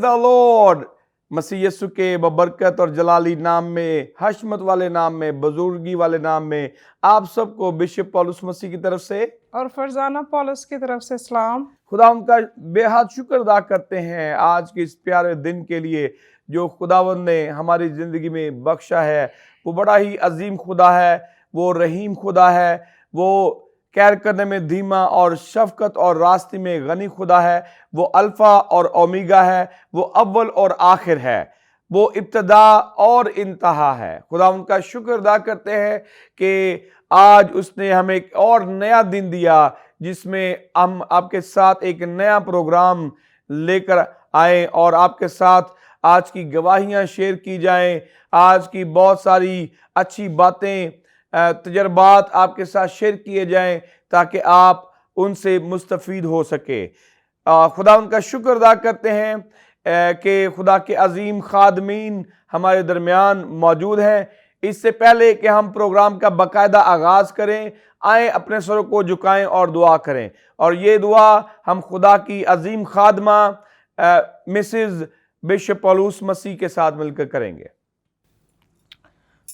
The Lord. मसीह यीशु के बबरकत और जलाली नाम में, हशमत वाले नाम में, बुजुर्गी वाले नाम में आप सबको बिशप पौलुस मसीह की तरफ से और फरजाना पौलुस की तरफ से सलाम। खुदा उनका बेहद शुक्र अदा करते हैं आज के इस प्यारे दिन के लिए जो खुदावंद ने हमारी ज़िंदगी में बख्शा है। वो बड़ा ही अजीम खुदा है, वो रहीम खुदा है, वो कैर करने में धीमा और शफकत और रास्ते में गनी खुदा है। वो अल्फा और ओमेगा है, वो अव्वल और आखिर है, वो इब्तदा और इंतहा है। खुदा उनका शुक्र अदा करते हैं कि आज उसने हमें एक और नया दिन दिया जिसमें हम आपके साथ एक नया प्रोग्राम लेकर आए और आपके साथ आज की गवाहियां शेयर की जाएं, आज की बहुत सारी अच्छी बातें, तजर्बात आपके साथ शेयर किए जाएं ताकि आप उनसे मुस्तफीद हो सके। खुदा उनका शुक्र अदा करते हैं कि खुदा के अजीम खादमीन हमारे दरमियान मौजूद हैं। इससे पहले कि हम प्रोग्राम का बाकायदा आगाज़ करें, आए अपने सरों को झुकाएं और दुआ करें। और ये दुआ हम खुदा की अजीम खादमा मिसेस बिशप पौलुस मसीह के साथ मिलकर करेंगे।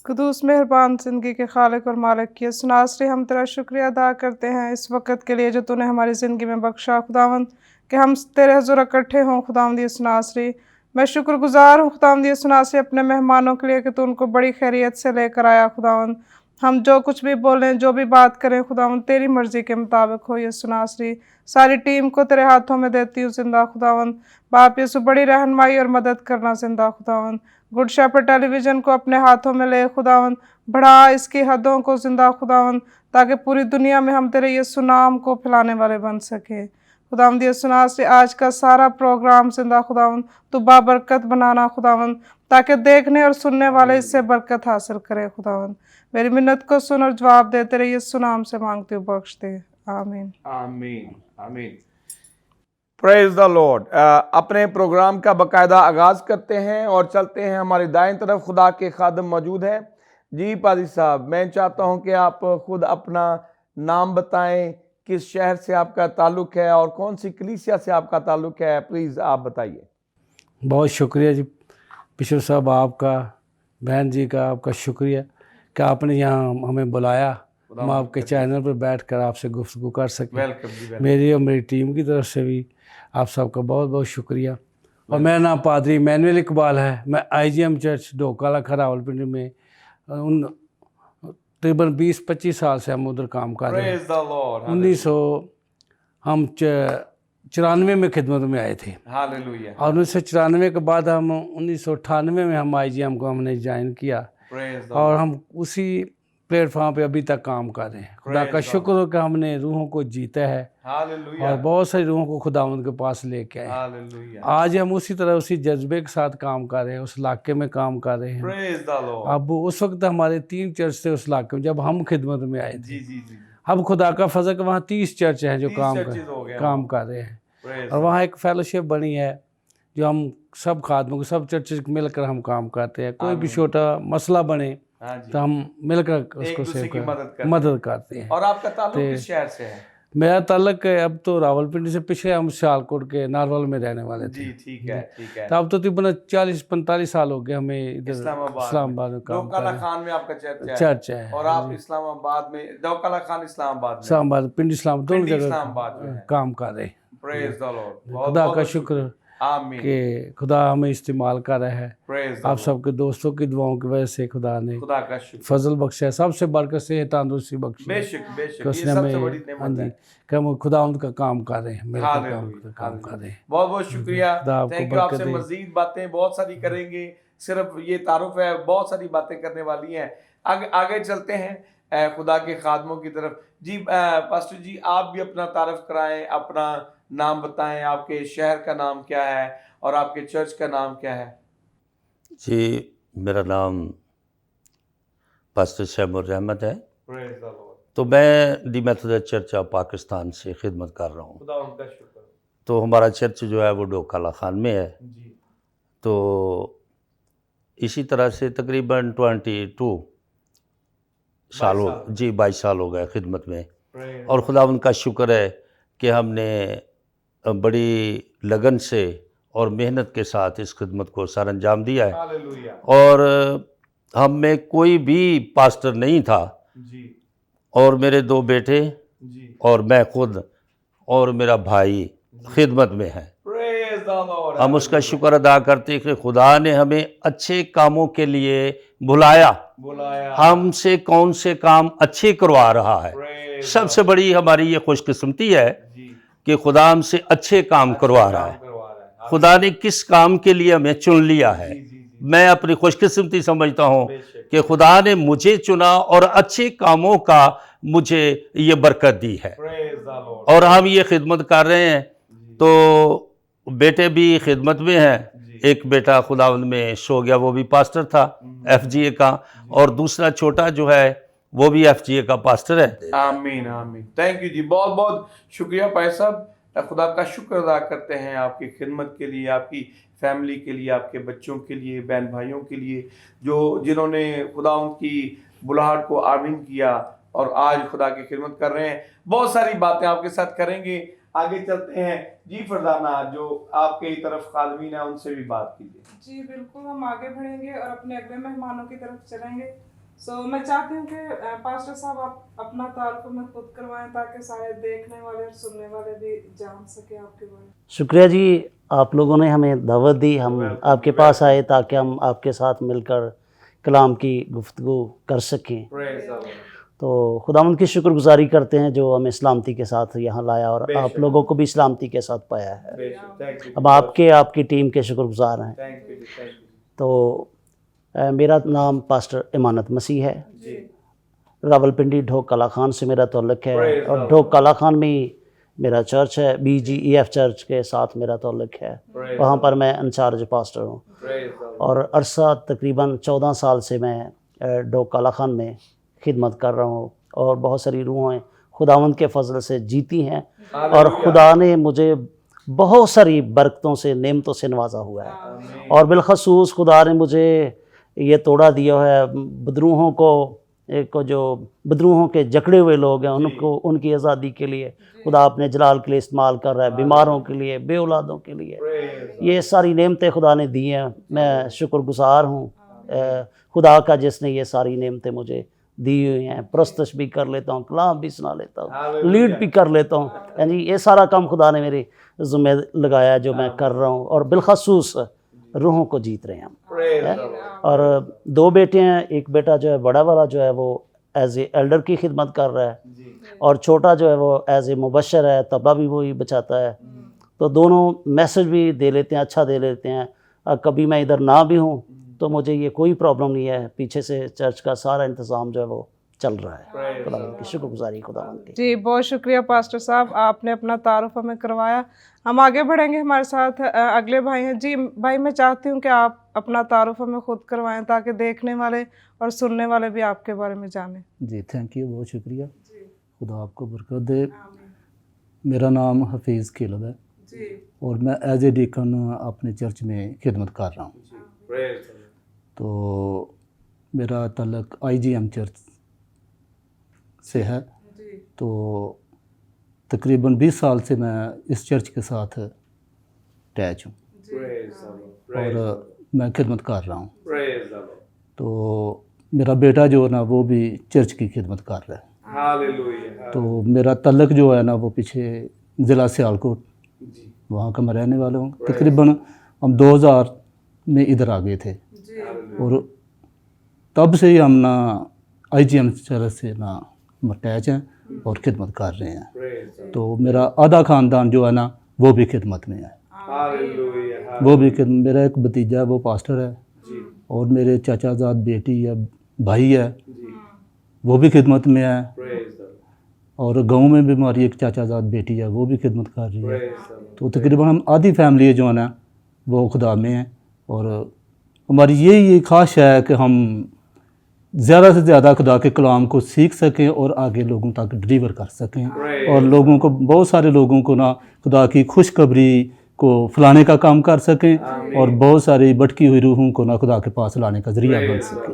कुदूस मेहरबान ज़िंदगी के खालिक और मालिक की नासरी, हम तेरा शुक्रिया अदा करते हैं इस वक्त के लिए जो तूने हमारी ज़िंदगी में बख्शा खुदावंद, कि हम तेरे हुज़ूर इकट्ठे हों। खुदावंद ये नासरी, मैं शुक्रगुजार हूँ खुदावंद ये नासरी अपने मेहमानों के लिए कि तू उनको बड़ी खैरियत से लेकर आया। खुदावंद हम जो कुछ भी बोलें, जो भी बात करें खुदावंद तेरी मर्ज़ी के मुताबिक हो। ये नासरी सारी टीम को तेरे हाथों में देती हूँ जिंदा खुदावंद। बाप यीशु बड़ी रहनुमाई और मदद करना जिंदा खुदावंद। गुड शेपर्ड टेलीविज़न को अपने हाथों में ले खुदावंद, बढ़ा इसकी हदों को जिंदा खुदावंद, ताकि पूरी दुनिया में हम तेरे यीशु नाम को फैलाने वाले बन सके। खुदावंद यीशु नासरी आज का सारा प्रोग्राम जिंदा खुदावंद तू बाबरकत बनाना खुदावंद, ताकि देखने और सुनने वाले इससे बरकत हासिल करे। खुदावंद मेरी मिन्नत को सुन और जवाब दे, तेरे यीशु नाम से मांगती हूँ, बख्श दे। आमीन आमीन आमीन। Praise the Lord. अपने प्रोग्राम का बाकायदा आगाज करते हैं और चलते हैं। हमारी दाएं तरफ खुदा के खादम मौजूद हैं। जी पादी साहब, मैं चाहता हूं कि आप खुद अपना नाम बताएं, किस शहर से आपका ताल्लुक है और कौन सी कलीसिया से आपका ताल्लुक है, प्लीज़ आप बताइए। बहुत शुक्रिया जी बिशप साहब, आपका, बहन जी का आपका शुक्रिया कि आपने यहाँ हमें बुलाया, हम आपके चैनल पर बैठकर आपसे गुफ्तगू कर सकें। वेलकम। मेरी और मेरी टीम की तरफ से भी आप सबका बहुत बहुत शुक्रिया। और मेरा नाम पादरी मैनुअल इकबाल है। मैं IGM चर्च ढोकाला रावलपिंडी में उन तकरीबन 20-25 साल से हम उधर काम कर रहे हैं। 1994 में खिदमत में आए थे। हालेलुया। और 1994 के बाद हम 1998 में हम IGM को हमने ज्वाइन किया और हम उसी प्लेटफॉर्म पे अभी तक काम कर रहे हैं। खुदा का शुक्र हो कि हमने रूहों को जीता है और बहुत सारी रूहों को खुदावंद के पास लेके आए। आज हम उसी तरह उसी जज्बे के साथ काम कर रहे हैं, उस इलाके में काम कर रहे हैं। अब उस वक्त हमारे 3 चर्च थे उस इलाके में जब हम खिदमत में आए थे। अब खुदा का फजल वहाँ 30 चर्च हैं जो काम कर रहे हैं और वहाँ एक फेलोशिप बनी है जो हम सब खादमों को, सब चर्च मिलकर हम काम करते हैं। कोई भी छोटा मसला बने तो हम मिलकर उसको मदद करते हैं। और आपका ताल्लुक किस शहर से है? मेरा ताल्लुक अब तो रावलपिंडी से, पिछले हम सियालकोट के नारवल में रहने वाले थे। जी ठीक है। तो अब तो तकरीबन 40-45 साल हो गए हमें इधर इस्लामाबाद में काम डोकाला खान में आपका चर्च है। और आप इस्लामाबाद में, डोकाला खान इस्लामाबाद पिंडी इस्लाम दोनों जगह काम कर रहे हैं। Praise the Lord. खुदा का शुक्र कि खुदा हमें इस्तेमाल कर रहा है। आप सबके दोस्तों की दुआओं की वजह से खुदा ने फजल बख्शा है, सबसे बढ़कर से तंदुरुस्ती बख्शी है। बेशक उसने हमें, हाँ जी, कि हम खुदा उनका काम कर रहे हैं, मेरा काम कर रहे हैं। बहुत बहुत शुक्रिया, थैंक यू। आपसे मजीद बातें बहुत सारी करेंगे, सिर्फ ये तारुफ है, बहुत सारी बातें करने वाली हैं। आगे चलते हैं खुदा के खादमों की तरफ। जी पास्टर जी, आप भी अपना तारुफ कराएं, अपना नाम बताएं, आपके शहर का नाम क्या है और आपके चर्च का नाम क्या है? जी, मेरा नाम पास्टर शैमुर रहमत है। तो मैं दी मेथोडिस्ट चर्च ऑफ पाकिस्तान से खिदमत कर रहा हूँ। खुदा उनका शुक्र। तो हमारा चर्च जो है वो डोकाला खान में है जी। तो इसी तरह से तकरीबन 22 साल हो, जी 22 साल हो गए खिदमत में। और खुदा उनका शुक्र है कि हमने बड़ी लगन से और मेहनत के साथ इस खिदमत को सर अंजाम दिया है। हालेलुया। और हम में कोई भी पास्टर नहीं था, जी और मेरे 2 बेटे जी। और मैं खुद और मेरा भाई खिदमत में हैं। Praise the Lord. हम उसका शुक्र अदा करते हैं कि खुदा ने हमें अच्छे कामों के लिए बुलाया। बुलाया। हमसे कौन से काम अच्छे करवा रहा है। Praise सबसे बड़ी हमारी ये खुशकिस्मती है जी। कि खुदा हमसे अच्छे काम करवा रहा है। करवा रहा है। खुदा ने किस काम के लिए हमें चुन लिया है। जी जी जी। मैं अपनी खुशकिस्मती समझता हूँ बेशक। कि खुदा ने मुझे चुना और अच्छे कामों का मुझे ये बरकत दी है। Praise the Lord. और हम ये खिदमत कर रहे हैं, तो बेटे भी खिदमत में हैं। जी। एक बेटा खुदावंद में सो गया, वो भी पास्टर था FGA का, और दूसरा छोटा जो है वो भी FGA का पास्टर है। आमीन आमीन। थैंक यू जी, बहुत बहुत शुक्रिया भाई साहब। खुदा का शुक्र अदा करते हैं आपकी खिदमत के लिए, आपकी फैमिली के लिए, आपके बच्चों के लिए, बहन भाइयों के लिए, जिन्होंने खुदा की बुलाहट को आमीन किया और आज खुदा की खिदमत कर रहे हैं। बहुत सारी बातें आपके साथ करेंगे, आगे चलते हैं जी। फरजाना, जो आपके तरफ खादमीन है उनसे भी बात कीजिए। जी बिल्कुल, हम आगे बढ़ेंगे और अपने अगले मेहमानों की तरफ चलेंगे। मैं चाहती हूँ कि पास्टर साहब आप अपना तारुफ में खुद करवाएं ताकि सारे देखने वाले और सुनने वाले भी जान सके आपके बारे में। शुक्रिया जी, आप लोगों ने हमें दावत दी, हम आपके पास आए ताकि हम आपके साथ मिलकर कलाम की गुफ्तगू कर सकें। Praise the Lord. तो खुदावंद की शुक्रगुजारी करते हैं जो हमें सलामती के साथ यहाँ लाया और आप लोगों को भी सलामती के साथ पाया है। बेशक। Thank you. अब आपकी टीम के शुक्रगुजार हैं। Thank you ji, thank you तो मेरा नाम पास्टर इमानत मसीह है। जी। रावलपिंडी ढोक कला खान से मेरा ताल्लुक़ है Praise और the ढोक कला खान में ही मेरा चर्च है। BGEF चर्च के साथ मेरा ताल्लुक़ है, Praise वहाँ पर मैं इंचार्ज पास्टर हूँ। Praise the Lord. और अरसा तकरीबन 14 साल से मैं ढोक कला खान में खिदमत कर रहा हूँ और बहुत सारी रूहें खुदावंद के फजल से जीती हैं और खुदा ने मुझे बहुत सारी बरकतों से, नेमतों से नवाजा हुआ है। और बिलखसूस खुदा ने मुझे ये तोड़ा दिया है बदरूहों को जो बदरूहों के जकड़े हुए लोग हैं उनको, उनकी आज़ादी के लिए खुदा अपने जलाल के लिए इस्तेमाल कर रहा है, बीमारों के लिए, बे औलादों के लिए। ये सारी नेमतें खुदा ने दी हैं। मैं शुक्रगुजार हूँ खुदा का जिसने ये सारी नेमतें मुझे दी हुई हैं। प्रस्तश भी कर लेता हूँ, कलाम भी सुना लेता हूँ, लीड भी कर लेता हूँ। यानी ये सारा काम खुदा ने मेरे ज़िम्मे लगाया जो मैं कर रहा हूँ। और बिलखसूस रूहों को जीत रहे हैं हम। Praise the Lord. और 2 बेटे हैं, एक बेटा जो है बड़ा वाला जो है वो एज ए एल्डर की खिदमत कर रहा है जी। और छोटा जो है वो एज ए मुबशर है, तबला भी वही बचाता है। तो दोनों मैसेज भी दे लेते हैं, अच्छा दे लेते हैं। कभी मैं इधर ना भी हूँ तो मुझे ये कोई प्रॉब्लम नहीं है, पीछे से चर्च का सारा इंतज़ाम जो है वो चल रहा है। खुदा की शुक्रगुजारी खुदा की। जी बहुत शुक्रिया पास्टर साहब, आपने अपना तारुफ हमें करवाया। हम आगे बढ़ेंगे, हमारे साथ अगले भाई हैं। जी भाई, मैं चाहती हूँ कि आप अपना तारुफ हमें खुद करवाएं ताकि देखने वाले और सुनने वाले भी आपके बारे में जानें। जी थैंक यू, बहुत शुक्रिया। खुदा आपको बरकत दे। मेरा नाम हफीज़ किलब है और मैं एज ए डीकन अपने चर्च में खिदमत कर रहा हूँ। तो मेरा ताल्लुक IGM चर्च से है। तो तकरीबन 20 साल से मैं इस चर्च के साथ अटैच हूँ और मैं खिदमत कर रहा हूँ। तो मेरा बेटा जो है ना वो भी चर्च की खिदमत कर रहा है। हालेलुया। तो मेरा ताल्लुक जो है ना वो पीछे ज़िला सियालकोट, वहाँ का मैं रहने वाला हूँ। तकरीबन हम 2000 में इधर आ गए थे और तब से ही हम ना IGM चर्च से ना हम अटैच हैं और खिदमत कर रहे हैं। तो मेरा आधा ख़ानदान जो है ना वो भी खिदमत में है। हालेलुया। वो भी मेरा एक भतीजा है वो पास्टर है और मेरे चाचाजाद बेटी है, भाई है, वो भी खिदमत में है। और गांव में भी हमारी एक चाचाजाद बेटी है, वो भी खिदमत कर रही है। तो तकरीबन हम आधी फैमिली जो है ना वो खुदा में है और हमारी यही ख्वाहिश है कि हम ज़्यादा से ज़्यादा खुदा के कलाम को सीख सकें और आगे लोगों तक डिलीवर कर सकें और लोगों को, बहुत सारे लोगों को ना खुदा की खुशखबरी को फैलाने का काम कर सकें और बहुत सारी भटकी हुई रूहों को ना खुदा के पास लाने का ज़रिया बन सकें।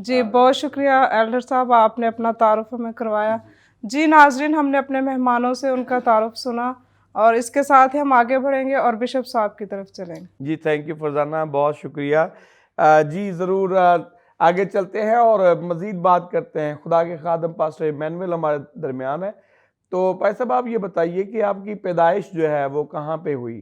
जी बहुत शुक्रिया एल्डर साहब, आपने अपना तारुफ हमें करवाया। जी नाजरीन, हमने अपने मेहमानों से उनका तारुफ सुना और इसके साथ ही हम आगे बढ़ेंगे और बिशप साहब की तरफ चलेंगे। जी थैंक यू फरजाना, बहुत शुक्रिया। जी ज़रूर आगे चलते हैं और मज़ीद बात करते हैं। खुदा के खादम पास्टर इमैनुअल हमारे दरमियान है। तो भाई साहब आप ये बताइए कि आपकी पैदाइश जो है वो कहाँ पे हुई,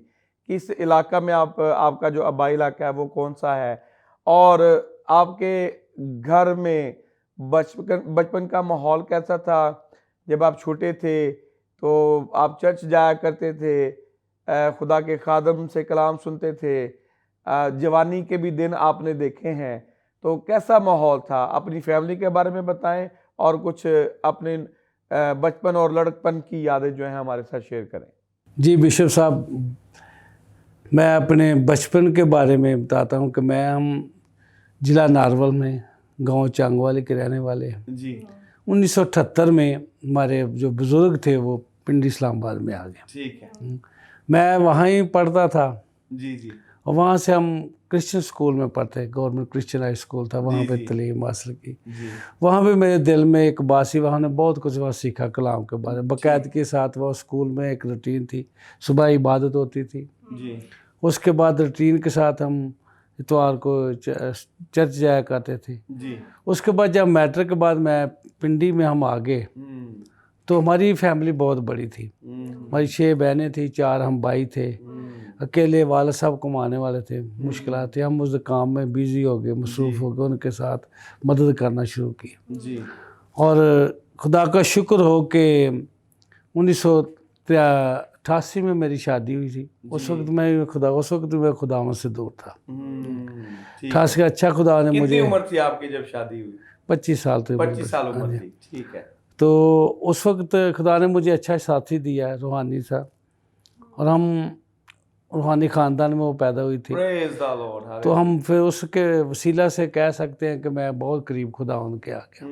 किस इलाका में आपका जो आबाई इलाका है वो कौन सा है, और आपके घर में बचपन का माहौल कैसा था? जब आप छोटे थे तो आप चर्च जाया करते थे, खुदा के खादम से कलाम सुनते थे, जवानी के भी दिन आपने देखे हैं, तो कैसा माहौल था? अपनी फैमिली के बारे में बताएं और कुछ अपने बचपन और लड़कपन की यादें जो हैं हमारे साथ शेयर करें। जी बिशप साहब, मैं अपने बचपन के बारे में बताता हूँ कि हम ज़िला नारवल में गांव चांगवाली के रहने वाले हैं। जी 1978 में हमारे जो बुज़ुर्ग थे वो पिंडी इस्लामाबाद में आ गए। ठीक है। मैं वहाँ ही पढ़ता था जी जी और वहाँ से हम क्रिश्चियन स्कूल में पढ़ते, गवर्नमेंट क्रिश्चियन हाई स्कूल था, वहाँ पे जी। तलीम हासिल की। जी वहाँ पे मेरे दिल में एक बासी, वहाँ ने बहुत कुछ वहाँ सीखा कलाम के बारे में बाकायदे के साथ। वह स्कूल में एक रूटीन थी, सुबह इबादत होती थी, जी उसके बाद रूटीन के साथ हम इतवार को चर्च जाया करते थे। जी उसके बाद जब मैट्रिक के बाद मैं पिंडी में हम आ गए तो हमारी फैमिली बहुत बड़ी थी। हमारी 6 बहनें थी, 4 हम भाई थे। अकेले वाले सब कमाने वाले थे, मुश्किलात थी। हम उस काम में बिज़ी हो गए, मसरूफ़ हो गए, उनके साथ मदद करना शुरू की। जी और खुदा का शुक्र हो कि 1988 में मेरी शादी हुई थी। उस वक्त मैं खुदावंद से दूर था। 88 का अच्छा खुदा ने कितनी मुझे, उम्र थी आपकी जब शादी हुई? 25 साल थे। 25 साल हाँ उम्र जी। थी। ठीक है। तो उस वक्त खुदा ने मुझे अच्छा साथी दिया है, रूहानी सा, और हम रूहानी ख़ानदान में वो पैदा हुई थी। Praise the Lord, तो हम फिर उसके वसीला से कह सकते हैं कि मैं बहुत करीब खुदावंद के आ गया।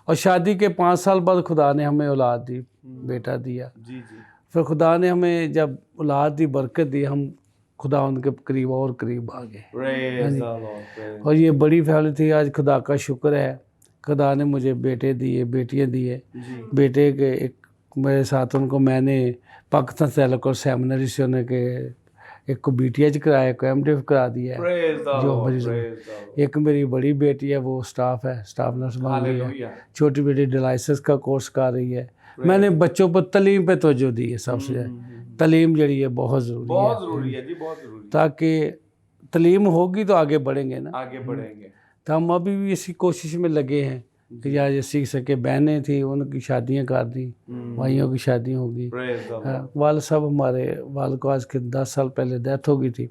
और शादी के 5 साल बाद खुदा ने हमें औलाद दी, बेटा दिया। जी जी फिर खुदा ने हमें जब औलाद दी, बरकत दी, हम खुदावंद के करीब और करीब आ गए। Praise the Lord, praise और ये बड़ी फैमिली थी। आज खुदा का शुक्र है, खुदा ने मुझे बेटे दिए, बेटियां दिए। जी बेटे के एक मेरे साथ, उनको मैंने पाकिस्तान सैलक और सेमिनरी से उन्हें के एक को BTH कराया, को MDiv करा दिया है। Praise the जो Lord, मरीज, praise the Lord. एक मेरी बड़ी बेटी है, वो स्टाफ है, स्टाफ नर्स बन गई है। Hallelujah. छोटी बेटी डायलिसिस का कोर्स कर रही है। मैंने बच्चों पर तलीम पे तवज्जो दी है। सबसे तलीम जड़ी है बहुत ज़रूरी है, बहुत ज़रूरी है जी, बहुत ज़रूरी है। ताकि तलीम होगी तो आगे बढ़ेंगे ना। आगे बढ़ेंगे। तो हम अभी भी इसी कोशिश में लगे हैं कि यार ये सीख सके। बहनें थी, उनकी शादियां कर दी, भाइयों की शादी होगी। Praise the Lord. वाल साहब, हमारे वाल को आज के 10 साल पहले डेथ हो गई थी।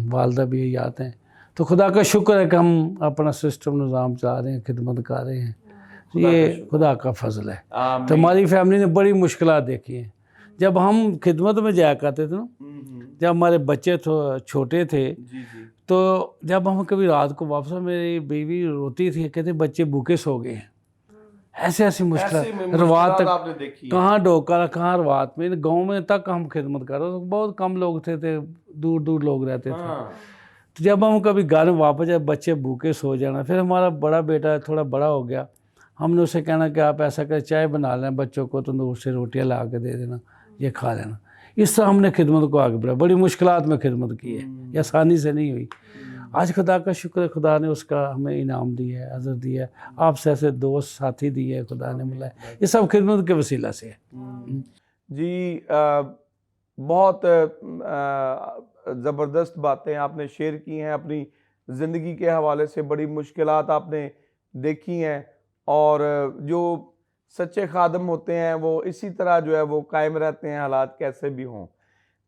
वालदा भी यही याद हैं। तो खुदा का शुक्र है कि हम अपना सिस्टम निज़ाम चला रहे हैं, खिदमत कर रहे हैं। ये खुदा का फजल है। आमीन। तो हमारी फैमिली ने बड़ी मुश्किलात देखी हैं। जब हम खिदमत में जाया करते थे ना, जब हमारे बच्चे छोटे थे, जी जी तो जब हम कभी रात को वापस, मेरी बीवी रोती थी, कहते बच्चे भूखे सो गए हैं। ऐसे ऐसी मुश्किल रवात मुश्किलात तक, आपने देखी है। कहाँ डोका, कहाँ रवात में, गांव में तक हम खिदमत कर रहे थे। बहुत कम लोग थे, दूर दूर लोग रहते थे। हाँ। तो जब हम कभी घर में वापस जाए, बच्चे भूखे सो जाना। फिर हमारा बड़ा बेटा थोड़ा बड़ा हो गया, हमने उसे कहना कि आप ऐसा करें, चाय बना लें, बच्चों को तंदूर से रोटियाँ ला के दे देना, ये खा लेना। इस तरह हमने खिदमत को आगे बढ़ाया। बड़ी मुश्किलात में खिदमत की है, ये आसानी से नहीं हुई। आज खुदा का शुक्र है, खुदा ने उसका हमें इनाम दिया है, अज़र दिया है। आपसे ऐसे दोस्त साथी दिए है, खुदा ने मिला है। ये सब खिदमत के वसीला से है। जी बहुत ज़बरदस्त बातें आपने शेयर की हैं अपनी ज़िंदगी के हवाले से। बड़ी मुश्किलात आपने देखी हैं, और जो सच्चे खादम होते हैं वो इसी तरह जो है वो कायम रहते हैं, हालात कैसे भी हों।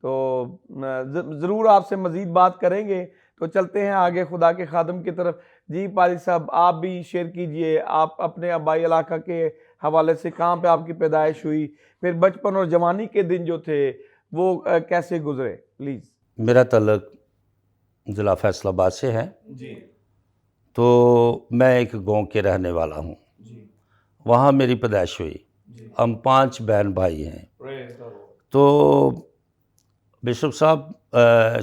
तो ज़रूर आपसे मज़ीद बात करेंगे। तो चलते हैं आगे खुदा के खादम की तरफ। जी पारी साहब, आप भी शेयर कीजिए, आप अपने आबाई इलाका के हवाले से, कहाँ पे आपकी पैदाइश हुई, फिर बचपन और जवानी के दिन जो थे वो कैसे गुजरे, प्लीज़। मेरा तल्लक ज़िला फैसलाबाद से है। जी तो मैं एक गांव के रहने वाला हूँ। वहाँ मेरी पैदाइश हुई। हम 5 बहन भाई हैं। तो बिशप साहब,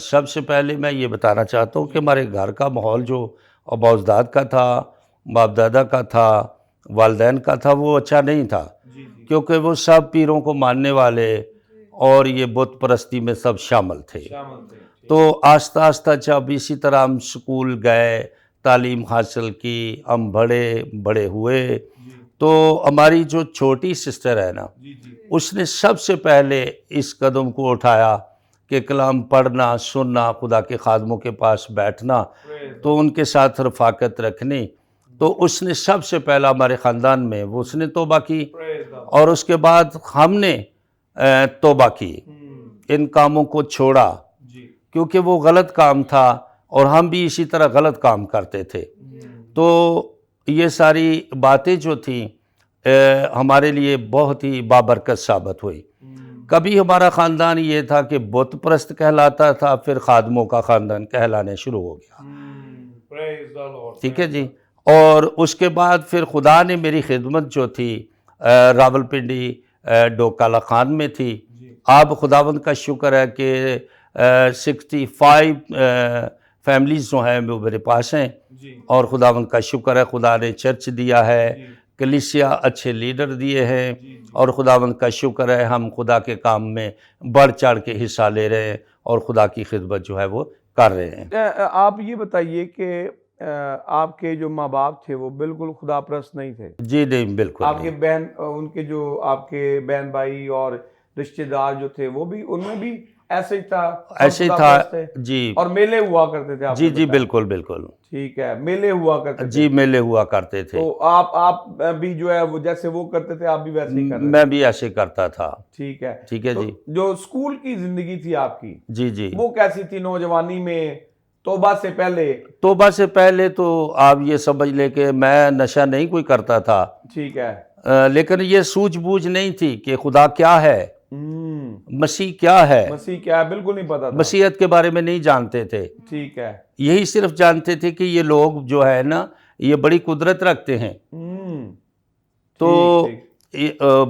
सबसे पहले मैं ये बताना चाहता हूँ कि हमारे घर का माहौल जो अबाउजदाद का था, बाप दादा का था, वालदैन का था, वो अच्छा नहीं था। क्योंकि वो सब पीरों को मानने वाले और ये बुत परस्ती में सब शामिल थे। तो आस्ता आस्ता जब इसी तरह हम स्कूल गए, तालीम हासिल की, हम बड़े बड़े हुए, तो हमारी जो छोटी सिस्टर है ना, उसने सबसे पहले इस कदम को उठाया कि कलाम पढ़ना, सुनना, खुदा के खादमों के पास बैठना, तो उनके साथ रफ़ाकत रखनी। तो उसने सबसे पहला हमारे ख़ानदान में वो उसने तौबा की, और उसके बाद हमने तौबा की, इन कामों को छोड़ा, क्योंकि वो गलत काम था और हम भी इसी तरह गलत काम करते थे। तो ये सारी बातें जो थी हमारे लिए बहुत ही बाबरकत साबित हुई। कभी हमारा ख़ानदान ये था कि बुत परस्त कहलाता था, फिर खादमों का ख़ानदान कहलाने शुरू हो गया। ठीक है जी। और उसके बाद फिर खुदा ने मेरी खिदमत जो थी रावलपिंडी डोकाला खान में थी। अब खुदावंद का शुक्र है कि 65 फैमिलीज़ जो हैं वो मेरे पास हैं, और खुदावंद का शुक्र है, खुदा ने चर्च दिया है, कलीसिया अच्छे लीडर दिए हैं, और खुदावंद का शुक्र है हम खुदा के काम में बढ़ चढ़ के हिस्सा ले रहे हैं और खुदा की खिदमत जो है वो कर रहे हैं। आप ये बताइए कि आपके जो माँ बाप थे वो बिल्कुल खुदा परस्त नहीं थे? जी नहीं, बिल्कुल आपके नहीं। बहन, उनके जो आपके बहन भाई और रिश्तेदार जो थे वो भी, उनमें भी ऐसे ही था? ऐसे ही खुदा था परस्त थे? जी। और मेले हुआ करते थे? जी जी, बिल्कुल बिल्कुल। ठीक है, मेले हुआ करते थे? जी, मेले हुआ करते थे। तो आप भी जो है वो जैसे वो करते थे आप भी वैसे ही कर रहे थे? मैं भी ऐसे करता था। ठीक है। ठीक है तो जी। जो स्कूल की जिंदगी थी आपकी, जी जी, वो कैसी थी नौजवानी में, तौबा से पहले? तौबा से पहले तो आप ये समझ ले कि मैं नशा नहीं कोई करता था। ठीक है। लेकिन ये सूझबूझ नहीं थी कि खुदा क्या है, मसीह क्या है, मसीह क्या है, बिल्कुल नहीं पता था। मसीहत के बारे में नहीं जानते थे। ठीक है। यही सिर्फ जानते थे कि ये लोग जो है ना, ये बड़ी कुदरत रखते हैं। तो ठीक।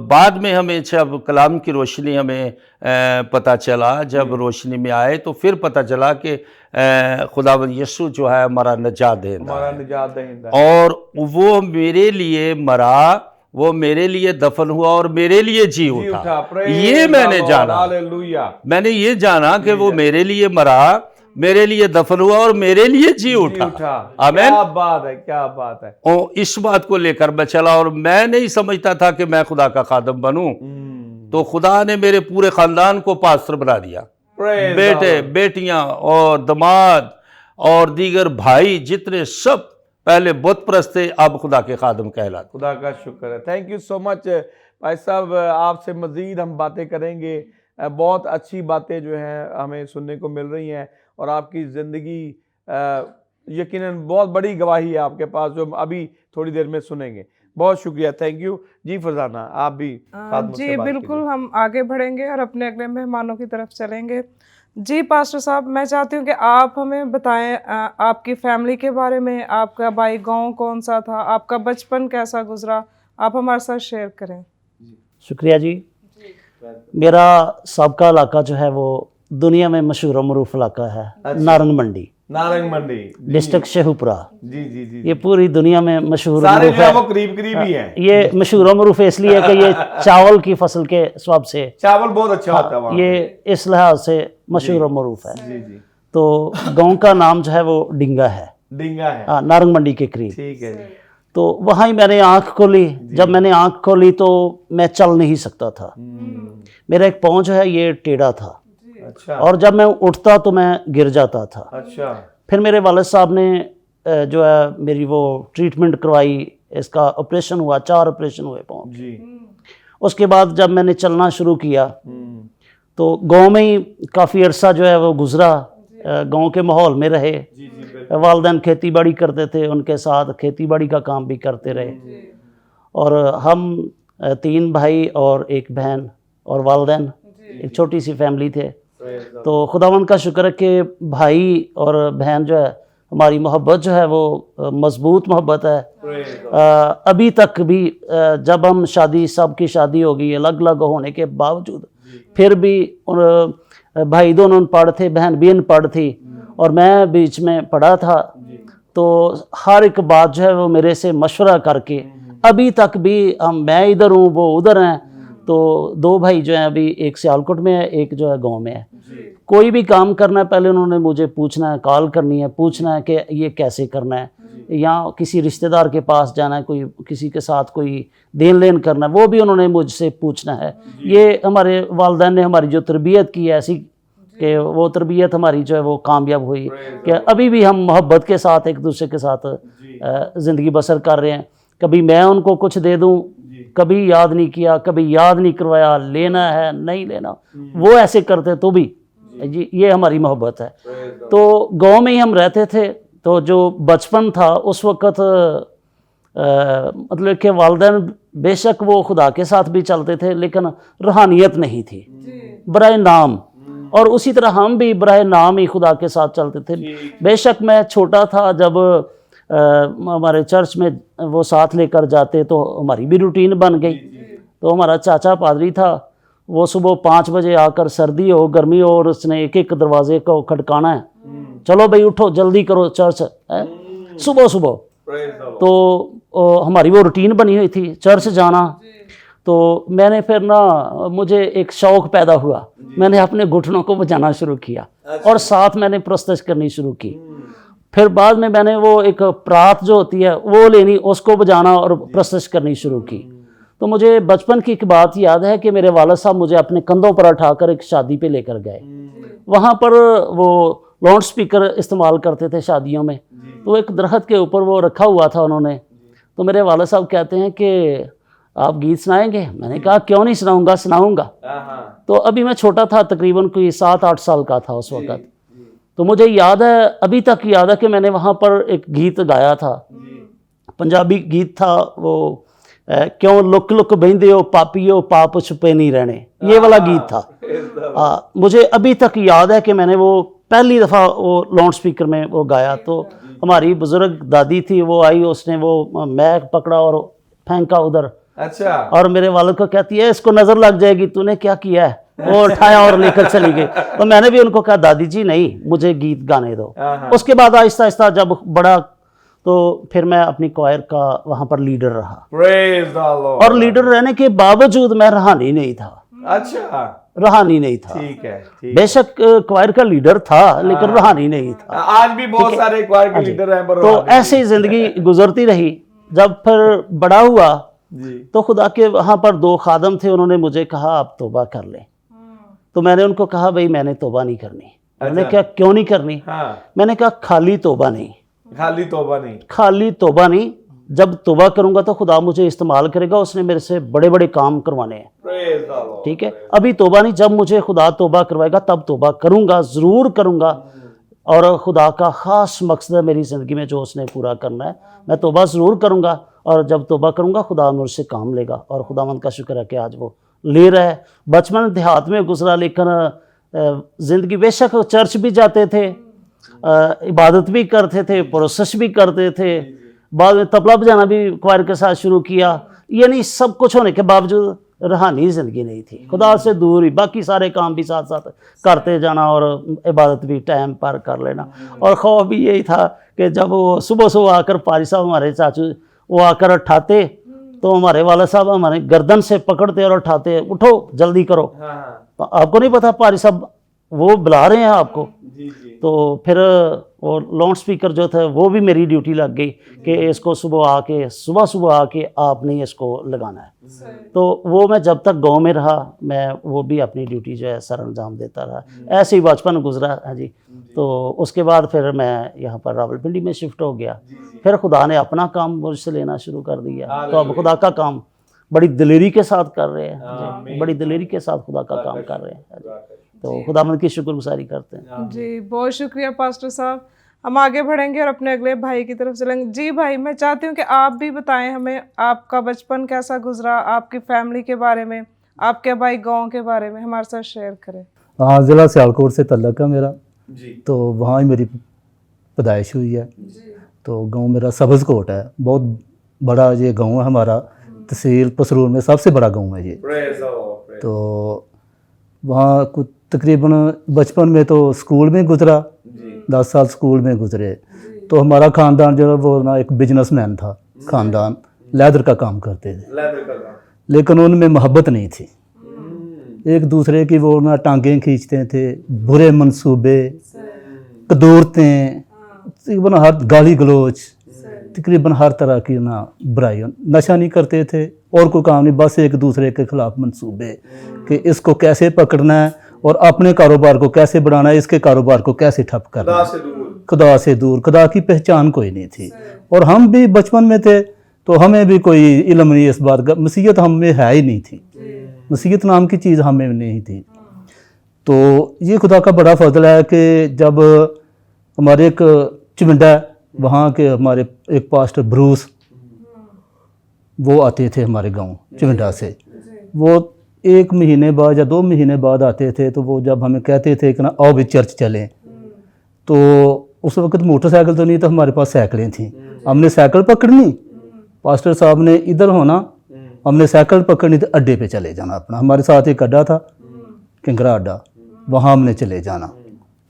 बाद में हमें जब कलाम की रोशनी हमें पता चला, जब रोशनी में आए तो फिर पता चला कि खुदावंद यीशु जो है हमारा निजात दहिंदा हमारा है, निजात दहिंदा है। और वो मेरे लिए मरा, वो मेरे लिए दफन हुआ और मेरे लिए जी उठा। ये मैंने जाना, हालेलुया। मैंने ये जाना कि वो मेरे लिए मरा, मेरे लिए दफन हुआ और मेरे लिए जी उठा। आमीन। क्या बात है, क्या बात है। और इस बात को लेकर मैं चला, और मैं नहीं समझता था कि मैं खुदा का खादम बनूं। तो खुदा ने मेरे पूरे खानदान को पास्टर बना दिया। बेटे, बेटियां और दामाद और दीगर भाई जितने सब पहले बुत परस्त थे, अब खुदा के खादम कहलाते। खुदा का शुक्र है। थैंक यू सो मच भाई साहब, आपसे मज़ीद हम बातें करेंगे। बहुत अच्छी बातें जो हैं हमें सुनने को मिल रही हैं, और आपकी ज़िंदगी यकीनन बहुत बड़ी गवाही है आपके पास, जो अभी थोड़ी देर में सुनेंगे। बहुत शुक्रिया, थैंक यू जी। फरजाना, आप भी जी बिल्कुल, हम आगे बढ़ेंगे और अपने अगले मेहमानों की तरफ चलेंगे। जी पास्टर साहब, मैं चाहती हूँ कि आप हमें बताएं आपकी फैमिली के बारे में। आपका भाई गांव कौन सा था, आपका बचपन कैसा गुजरा, आप हमारे साथ शेयर करें। शुक्रिया जी। मेरा सबका इलाका जो है वो दुनिया में मशहूर मरूफ इलाका है। अच्छा। नारंग मंडी, नारंग मंडी डिस्ट्रिक्ट शेखुपुरा। जी जी जी। ये पूरी दुनिया में मशहूर सारे मरूफ है। वो करीब करीब ही हैं। ये मशहूर मरूफ इसलिए कि ये चावल की फसल के स्वाब से, चावल बहुत अच्छा होता है वहाँ। ये इस लिहाज से मशहूर मरूफ है। जी जी। तो गांव का नाम जो है वो डिंगा है। डिंगा है। हाँ, नारंग मंडी के करीब। ठीक है जी। तो वहाँ ही मैंने आंख खोली। जब मैंने आंख खोली तो मैं चल नहीं सकता था। मेरा एक पाँव जो है ये टेढ़ा था। अच्छा। और जब मैं उठता तो मैं गिर जाता था। अच्छा। फिर मेरे वालिद साहब ने जो है मेरी वो ट्रीटमेंट करवाई, इसका ऑपरेशन हुआ, 4 ऑपरेशन हुए पाँव। जी। उसके बाद जब मैंने चलना शुरू किया तो गांव में ही काफ़ी अरसा जो है वो गुजरा, गांव के माहौल में रहे। वालिदैन खेती बाड़ी करते थे, उनके साथ खेती बाड़ी का काम भी करते रहे। और हम 3 भाई और 1 बहन और वालिदैन, एक छोटी सी फैमिली थे। तो खुदावंद का शुक्र है कि भाई और बहन जो है, हमारी मोहब्बत जो है वो मजबूत मोहब्बत है। अभी तक भी जब हम सबकी शादी हो गई अलग अलग होने के बावजूद, फिर भी भाई दोनों अनपढ़ थे, बहन भी अनपढ़ थी, और मैं बीच में पढ़ा था। तो हर एक बात जो है वो मेरे से मशवरा करके, अभी तक भी मैं इधर हूँ वो उधर हैं, तो 2 भाई जो हैं अभी, एक सियालकोट में है, एक जो है गांव में है। कोई भी काम करना है पहले उन्होंने मुझे पूछना है, कॉल करनी है, पूछना है कि ये कैसे करना है, या किसी रिश्तेदार के पास जाना है, कोई किसी के साथ कोई देन लेन करना है, वो भी उन्होंने मुझसे पूछना है। ये हमारे वालिदैन ने हमारी जो तरबियत की है ऐसी कि वो तरबियत हमारी जो है वो कामयाब हुई कि अभी भी हम मोहब्बत के साथ एक दूसरे के साथ ज़िंदगी बसर कर रहे हैं। कभी मैं उनको कुछ दे दूं, कभी याद नहीं किया, कभी याद नहीं करवाया, लेना है नहीं लेना, वो ऐसे करते तो भी जी, ये हमारी मोहब्बत है। तो गांव में ही हम रहते थे, तो जो बचपन था उस वक़्त मतलब कि वालिदैन बेशक वो खुदा के साथ भी चलते थे लेकिन रूहानियत नहीं थी, बराए नाम, और उसी तरह हम भी बराए नाम ही खुदा के साथ चलते थे। बेशक मैं छोटा था जब हमारे चर्च में वो साथ लेकर जाते तो हमारी भी रूटीन बन गई। तो हमारा चाचा पादरी था, वो सुबह 5 बजे आकर, सर्दी हो गर्मी हो, और उसने एक एक दरवाजे को खटकाना है, चलो भाई उठो जल्दी करो चर्च है सुबह सुबह। तो हमारी वो रूटीन बनी हुई थी चर्च जाना। तो मैंने फिर ना, मुझे एक शौक़ पैदा हुआ, मैंने अपने घुटनों को बजाना शुरू किया और साथ मैंने प्रस्तश करनी शुरू की। फिर बाद में मैंने वो एक प्रात जो होती है वो लेनी, उसको बजाना और प्रस्तश करनी शुरू की। तो मुझे बचपन की एक बात याद है कि मेरे वालिद साहब मुझे अपने कंधों पर उठाकर एक शादी पे लेकर गए। वहाँ पर वो लाउड स्पीकर इस्तेमाल करते थे शादियों में, तो एक दरख्त के ऊपर वो रखा हुआ था उन्होंने। तो मेरे वालिद साहब कहते हैं कि आप गीत सुनाएंगे? मैंने कहा क्यों नहीं सुनाऊंगा, सुनाऊंगा। तो अभी मैं छोटा था, तकरीबन कोई 7-8 साल का था उस वक़्त। तो मुझे याद है, अभी तक याद है कि मैंने वहाँ पर एक गीत गाया था, पंजाबी गीत था वो, क्यों लुक लुक बहिंदे हो पापियो पाप छुपे नहीं रहने, ये वाला गीत था। मुझे अभी तक याद है कि मैंने वो पहली दफ़ा वो लाउड स्पीकर में वो गाया। तो हमारी बुजुर्ग दादी थी, वो आई, उसने वो मैक पकड़ा और फेंका उधर। अच्छा। और मेरे वालिद को कहती है इसको नज़र लग जाएगी, तूने क्या किया है? वो उठाया और लेकर चली गई। तो मैंने भी उनको कहा दादी जी नहीं, मुझे गीत गाने दो। उसके बाद आहिस्ता आहिस्ता जब बड़ा, तो फिर मैं अपनी क्वायर का वहाँ पर लीडर रहा। और लीडर रहने के बावजूद मैं रूहानी नहीं था। अच्छा, रूहानी नहीं था। ठीक है, बेशक क्वायर का लीडर था लेकिन रूहानी नहीं था। आज भी बहुत सारे क्वायर के लीडर हैं, पर तो ऐसे ही जिंदगी गुजरती रही। जब फिर बड़ा हुआ तो खुदा के वहाँ पर 2 खादम थे, उन्होंने मुझे कहा आप तौबा कर लें। तो मैंने उनको कहा भाई मैंने तौबा नहीं करनी। मैंने कहा क्यों नहीं करनी? मैंने कहा खाली तौबा नहीं, खाली तौबा नहीं, जब तौबा करूंगा तो खुदा मुझे इस्तेमाल करेगा, उसने मेरे से बड़े बड़े काम करवाने हैं। ठीक है, अभी तौबा नहीं, जब मुझे खुदा तौबा करवाएगा तब तौबा करूंगा, ज़रूर करूंगा। और खुदा का ख़ास मकसद है मेरी ज़िंदगी में जो उसने पूरा करना है, मैं तौबा ज़रूर करूंगा। और जब तौबा करूंगा खुदा मुझसे काम लेगा, और खुदावंद का शुक्र है कि आज वो ले रहा है। बचपन देहात में गुजरा, लेकिन ज़िंदगी, बेशक चर्च भी जाते थे, इबादत भी करते थे, प्रोसेस भी करते थे, बाद में तबला बजाना भी क्वायर के साथ शुरू किया। ये नहीं, सब कुछ होने के बावजूद रूहानी ज़िंदगी नहीं थी, खुदा से दूर ही। बाकी सारे काम भी साथ साथ करते जाना और इबादत भी टाइम पर कर लेना। और खौफ भी यही था कि जब वो सुबह सुबह आकर पारी साहब हमारे चाचू वो आकर उठाते, तो हमारे वाले साहब हमारे गर्दन से पकड़ते और उठाते, उठो जल्दी करो। तो आपको नहीं पता पारी साहब वो बुला रहे हैं आपको। तो फिर वो लाउड स्पीकर जो था वो भी मेरी ड्यूटी लग गई कि इसको सुबह आके आपने इसको लगाना है। तो वो मैं जब तक गांव में रहा, मैं वो भी अपनी ड्यूटी जो है सर अंजाम देता रहा। ऐसे ही बचपन गुजरा है जी। तो उसके बाद फिर मैं यहाँ पर रावलपिंडी में शिफ्ट हो गया। फिर खुदा ने अपना काम मुझसे लेना शुरू कर दिया। तो अब खुदा का काम बड़ी दिलेरी के साथ कर रहे हैं, बड़ी दिलेरी के साथ खुदा का काम कर रहे हैं। तो खुदावंद की शुक्रगुजारी करते हैं। जी, बहुत शुक्रिया पास्टर साहब। हम आगे बढ़ेंगे और अपने अगले भाई की तरफ चलेंगे। जी भाई, मैं चाहती हूँ कि आप भी बताएं हमें आपका बचपन कैसा गुजरा, आपकी फैमिली के बारे में, आपके भाई गांव के बारे में हमारे साथ शेयर करें। हाँ, ज़िला सियालकोट से तल्लक है मेरा जी। तो वहाँ ही मेरी पैदाइश हुई है। तो गाँव मेरा सब्ज़कोट है, बहुत बड़ा ये गाँव है हमारा, तहसील पसरूर में सबसे बड़ा गाँव है ये। तो वहाँ कुछ तकरीबन बचपन में तो स्कूल में गुजरा, 10 साल स्कूल में गुजरे। तो हमारा ख़ानदान जो है वो ना एक बिजनेसमैन था ख़ानदान, लेदर का काम करते थे। लेकिन उनमें मोहब्बत नहीं थी। एक दूसरे की वो ना टांगें खींचते थे, बुरे मंसूबे, कदूरतें, तकरीबन हर गाली गलोच, तकरीबन हर तरह की ना बुराई। नशा नहीं करते थे और कोई काम नहीं, बस एक दूसरे के खिलाफ मंसूबे कि इसको कैसे पकड़ना है और अपने कारोबार को कैसे बढ़ाना है, इसके कारोबार को कैसे ठप करना है। खुदा से दूर, खुदा की पहचान कोई नहीं थी। और हम भी बचपन में थे तो हमें भी कोई इल्म नहीं इस बात का, मसीहत हम में है ही नहीं थी, मसीहत नाम की चीज़ हमें नहीं थी। तो ये खुदा का बड़ा फजल है कि जब हमारे एक चिमंडा वहाँ के हमारे एक पास्टर ब्रूस, वो आते थे हमारे गांव चिमंडा से। वो 1 महीने बाद या 2 महीने बाद आते थे। तो वो जब हमें कहते थे कि ना आओ भी चर्च चलें, तो उस वक्त मोटरसाइकिल तो नहीं, तो हमारे पास साइकिलें थी। हमने साइकिल पकड़नी, पास्टर साहब ने इधर होना, हमने साइकिल पकड़नी तो अड्डे पे चले जाना अपना। हमारे साथ एक अड्डा था, किंगरा अड्डा, वहाँ हमने चले जाना,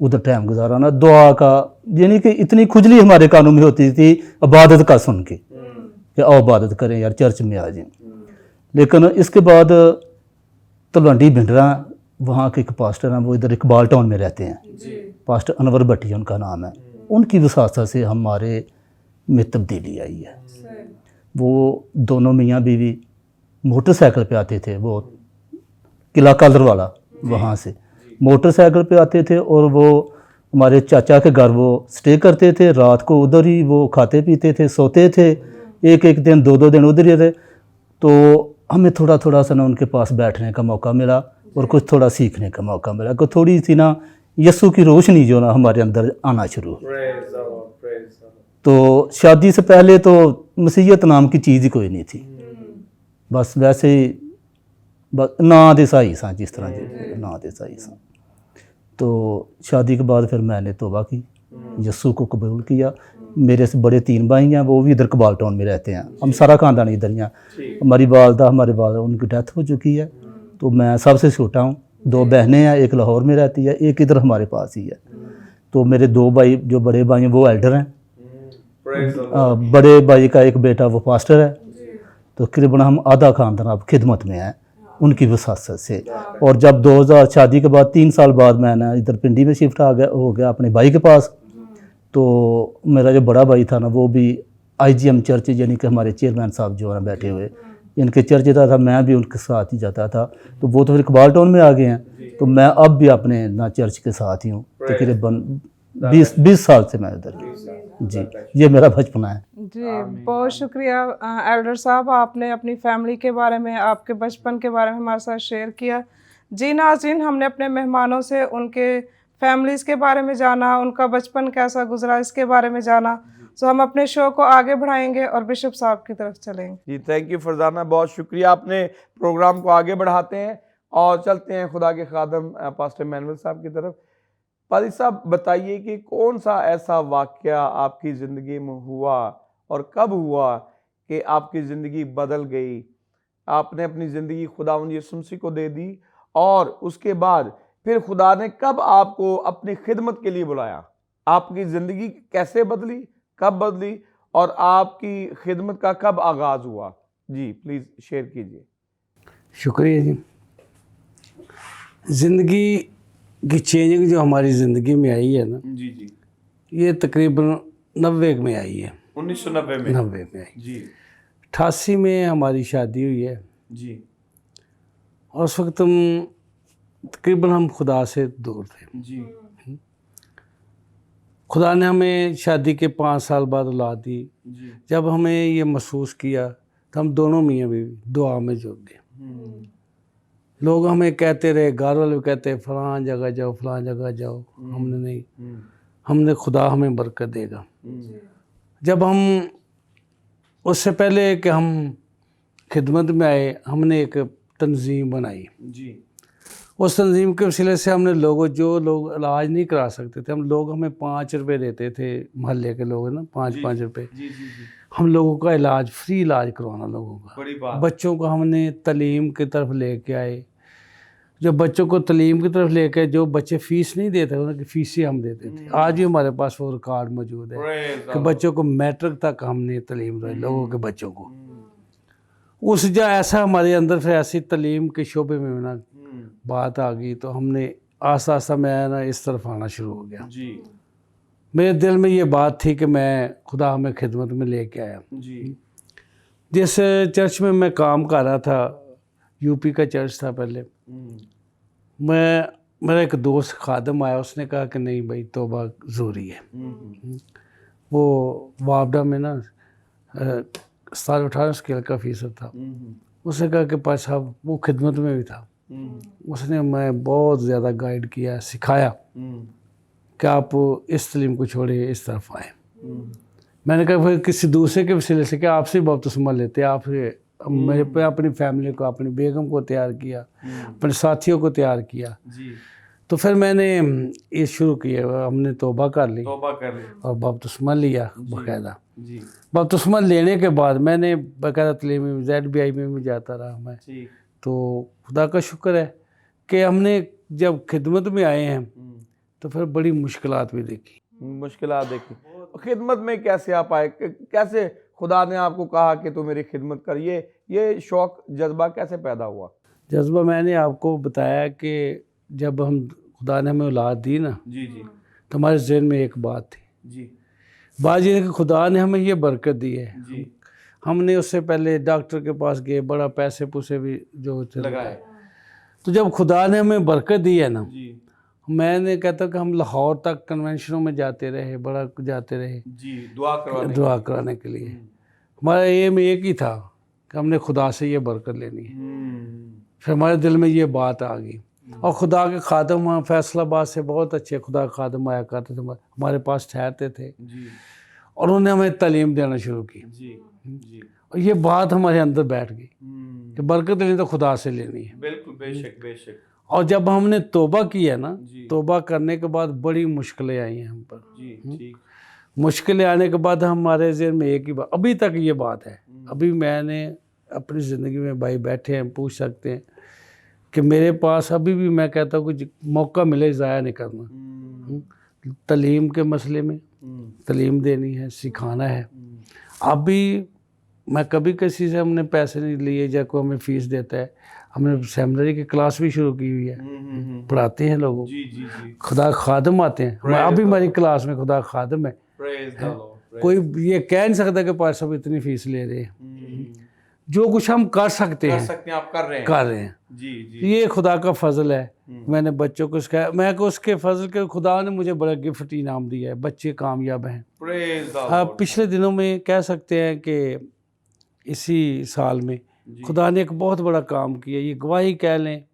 उधर टाइम गुजाराना। दुआ का यानी कि इतनी खुजली हमारे कानों में होती थी इबादत का सुन के कि आओ इबादत करें यार, चर्च में आ जाएं। लेकिन इसके बाद तलवंडी भिंडरा वहाँ के एक पास्टर हैं, वो इधर इकबाल टाउन में रहते हैं, पास्टर अनवर भट्टी उनका नाम है। उनकी वसासत से हमारे में तब्दीली आई है। वो दोनों मियाँ बीवी मोटरसाइकिल पे आते थे, वो किला कालर वाला वहाँ से मोटरसाइकिल पे आते थे, और वो हमारे चाचा के घर वो स्टे करते थे। रात को उधर ही वो खाते पीते थे, सोते थे, एक दिन 2 दिन उधर ही रहे। तो हमें थोड़ा थोड़ा सा ना उनके पास बैठने का मौका मिला और कुछ थोड़ा सीखने का मौका मिला, कि थोड़ी सी ना यस्सु की रोशनी जो ना हमारे अंदर आना शुरू हुई। तो शादी से पहले तो मसीहत नाम की चीज़ ही कोई नहीं थी, बस वैसे ही बस ना दे साई सा, जिस तरह ना दे साई सा। तो शादी के बाद फिर मैंने तौबा की, यस्सु को कबूल किया। मेरे से बड़े 3 भाई हैं, वो भी इधर कबाल टाउन में रहते हैं। हम सारा खानदान इधर ही हैं। हमारी वालदा, हमारे वालदा उनकी डेथ हो चुकी है, तो मैं सबसे छोटा हूँ। 2 बहनें हैं, एक लाहौर में रहती है, एक इधर हमारे पास ही है। तो मेरे 2 भाई जो बड़े भाई हैं वो एल्डर हैं। बड़े भाई का एक बेटा वो पास्टर है। तो तकरीबन हम आधा खानदान अब खिदमत में है उनकी वसासत से। और जब 2000 शादी के बाद 3 साल बाद मैं ना इधर पिंडी में शिफ्ट हो गया अपने भाई के पास। तो मेरा जो बड़ा भाई था ना, वो भी IGM चर्च, यानी कि हमारे चेयरमैन साहब जो है बैठे हुए, इनके चर्च जाता था, मैं भी उनके साथ ही जाता था। तो वो तो फिर इकबाल टाउन में आ गए हैं, तो मैं अब भी अपने ना चर्च के साथ ही हूँ। तकरीबन 20 साल से मैं उधर जी, ये मेरा बचपना है जी। बहुत शुक्रिया एल्डर साहब, आपने अपनी फैमिली के बारे में, आपके बचपन के बारे में हमारे साथ शेयर किया। जी नाज़रीन, हमने अपने मेहमानों से उनके फैमिलीज़ के बारे में जाना, उनका बचपन कैसा गुजरा इसके बारे में जाना। तो हम अपने शो को आगे बढ़ाएंगे और बिशप साहब की तरफ चलेंगे। जी, थैंक यू फरजाना, बहुत शुक्रिया। आपने प्रोग्राम को आगे बढ़ाते हैं और चलते हैं खुदा के खादम पास्टर मैनुअल साहब की तरफ। पादी साहब, बताइए कि कौन सा ऐसा वाक़या आपकी ज़िंदगी में हुआ और कब हुआ कि आपकी ज़िंदगी बदल गई, आपने अपनी ज़िंदगी खुदावंद यीशु मसीह को दे दी, और उसके बाद फिर खुदा ने कब आपको अपनी खिदमत के लिए बुलाया? आपकी ज़िंदगी कैसे बदली, कब बदली, और आपकी खिदमत का कब आगाज़ हुआ? जी प्लीज़ शेयर कीजिए। शुक्रिया जी। ज़िंदगी की चेंजिंग जो हमारी ज़िंदगी में आई है ना, जी जी, ये तकरीबन 90 में आई है। 1990 में? 90 में आई। जी 88 में हमारी शादी हुई है, जी और उस वक्त हम तकरीबन खुदा से दूर थे। जी खुदा ने हमें शादी के 5 साल बाद औलाद दी। जी। जब हमें ये महसूस किया तो हम दोनों मियाँ बीवी दुआ में जुड़ गए। लोग हमें कहते रहे, घर वाले कहते फलां जगह जाओ, फलां जगह जाओ। हमने नहीं, हमने खुदा हमें बरकत देगा। जब हम उससे पहले कि हम खिदमत में आए, हमने एक तंजीम बनाई। जी उस तंजीम के वसीले से हमने लोगों, जो लोग इलाज नहीं करा सकते थे, हमें 5 रुपये देते थे, मोहल्ले के लोग ना 5-5 रुपये। जी जी जी, हम लोगों का इलाज, फ्री इलाज करवाना लोगों का। बड़ी बात। बच्चों को हमने तालीम की तरफ लेके आए। जो बच्चों को तालीम की तरफ लेके, जो बच्चे फ़ीस नहीं देते उनकी फ़ीसें हम देते थे। आज भी हमारे पास वो रिकॉर्ड मौजूद है कि बच्चों को मैट्रिक तक हमने तालीम दी लोगों के बच्चों को। उस जा ऐसा हमारे अंदर फिर ऐसी तालीम के शोबे में ना बात आ गई, तो हमने आस्ता आस्ता मैं ना इस तरफ आना शुरू हो गया। जी मेरे दिल में ये बात थी कि मैं खुदा हमें खिदमत में लेके आया। जी जिस चर्च में मैं काम कर रहा था, यूपी का चर्च था पहले, मेरा एक दोस्त खादम आया, उसने कहा कि नहीं भाई तौबा ज़रूरी है। वो वापडा में ना 17-18 स्केल का फीसद था। उसने कहा कि पास साहब, वो खिदमत में भी था, उसने मैं बहुत ज़्यादा गाइड किया, सिखाया कि आप इस तलीम को छोड़िए, इस तरफ आए। मैंने कहा फिर किसी दूसरे के वसीले से क्या आपसे बपतिस्मा लेते, आपसे मेरे पे अपनी फैमिली को, अपनी बेगम को तैयार किया, अपने साथियों को तैयार किया। तो फिर मैंने ये शुरू किया, हमने तौबा कर ली और बपतिस्मा लिया बाकायदा। बपतिस्मा लेने के बाद मैंने बाकायदा तलीम ZBI में भी जाता रहा मैं। तो खुदा का शुक्र है कि हमने जब खिदमत में आए हैं तो फिर बड़ी मुश्किलात भी देखी। मुश्किलात देखी। खिदमत में कैसे आप आए, कैसे खुदा ने आपको कहा कि तू मेरी खिदमत कर, ये शौक जज्बा कैसे पैदा हुआ? जज्बा मैंने आपको बताया कि जब हम खुदा ने हमें औलाद दी ना, जी तो हमारे ज़हन में एक बात थी। जी बात ये है कि खुदा ने हमें ये बरकत दी है। जी हमने उससे पहले डॉक्टर के पास गए, बड़ा पैसे पुसे भी जो लगाए। तो जब खुदा ने हमें बरकत दी है ना, जी मैंने कहता कि हम लाहौर तक कन्वेंशनों में जाते रहे, बड़ा जाते रहे जी दुआ कराने के लिए। हमारा एम एक ही था कि हमने खुदा से ये बरकत लेनी है। फिर हमारे दिल में ये बात आ गई। और खुदा के खादम वहाँ फैसलाबाद से बहुत अच्छे खुदा के खादम आया करते थे, हमारे पास ठहरते थे और उन्होंने हमें तालीम देना शुरू की। और ये बात हमारे अंदर बैठ गई कि बरकत लेनी तो खुदा से लेनी है। बिल्कुल, बेशक बेशक। और जब हमने तौबा की है ना, तौबा करने के बाद बड़ी मुश्किलें आई हैं हम पर। ठीक। मुश्किलें आने के बाद हमारे ज़हन में एक ही बात, अभी तक ये बात है, अभी मैंने अपनी ज़िंदगी में भाई बैठे हैं, पूछ सकते हैं कि मेरे पास अभी भी मैं कहता हूँ कि मौका मिले ज़ाया नहीं करना। तालीम के मसले में तालीम देनी है, सिखाना है। अभी मैं कभी किसी से हमने पैसे नहीं लिए या कोई हमें फ़ीस देता है। हमने सेमिनरी की क्लास भी शुरू की हुई है, पढ़ाते हैं लोगों को। खुदा खादम आते हैं, अभी हमारी क्लास में खुदा खादम है। कोई ये कह नहीं सकता कि पास सब इतनी फीस ले रहे हैं। जो कुछ हम कर सकते हैं आप कर रहे हैं। जी। ये खुदा का फजल है। मैंने बच्चों को सिखाया, मैं को उसके फजल के खुदा ने मुझे बड़ा गिफ्ट इनाम दिया है। बच्चे कामयाब हैं। हाँ, पिछले दिनों में कह सकते हैं कि इसी साल में खुदा ने एक बहुत बड़ा काम किया, ये गवाही कह लें।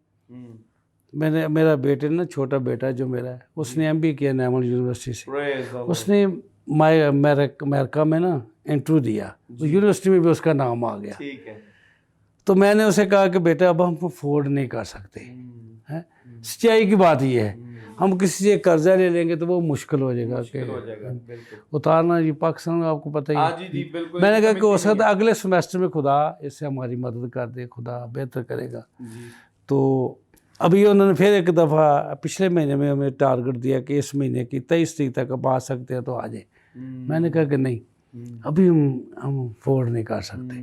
मेरा बेटे ना, छोटा बेटा जो मेरा है, उसने MBA किया नैमल यूनिवर्सिटी से। उसने अमेरिका में ना इंटरव्यू दिया, तो यूनिवर्सिटी में भी उसका नाम आ गया। ठीक है। तो मैंने उसे कहा कि बेटा अब हम अफोर्ड नहीं कर सकते हैं। सच्चाई की बात ये है, हम किसी से कर्जा ले लेंगे तो वो मुश्किल हो जाएगा कि उतारना। ये पाकिस्तान में आपको पता ही है। मैंने कहा कि हो सकता है अगले सेमेस्टर में खुदा इससे हमारी मदद कर दे, खुदा बेहतर करेगा। तो अभी उन्होंने फिर एक दफ़ा पिछले महीने में हमें टारगेट दिया कि इस महीने की 23 तारीख तक आप आ सकते हैं तो आ जाए। मैंने कहा कि नहीं, अभी हम अफोर्ड नहीं कर सकते।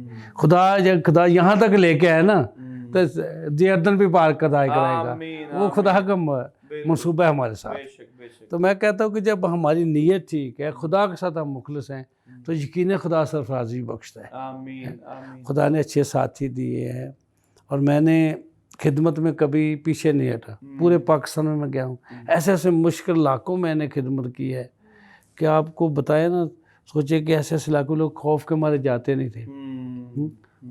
जब खुदा यहाँ तक लेके आए ना, तो जर्दन भी पार कराएगा। वो खुदा का मनसूबा है हमारे साथ। तो मैं कहता हूँ कि जब हमारी नीयत ठीक है, खुदा के साथ हम मुखलिस हैं, तो यकीन खुदा सरफराजी बख्शता है। खुदा ने अच्छे साथी दिए हैं और मैंने खिदमत में कभी पीछे नहीं हटा। पूरे पाकिस्तान में मैं गया हूँ, ऐसे ऐसे मुश्किल इलाकों में मैंने खिदमत की है कि आपको बताया ना। सोचे कि ऐसे ऐसे इलाकों लोग खौफ के मारे जाते नहीं थे।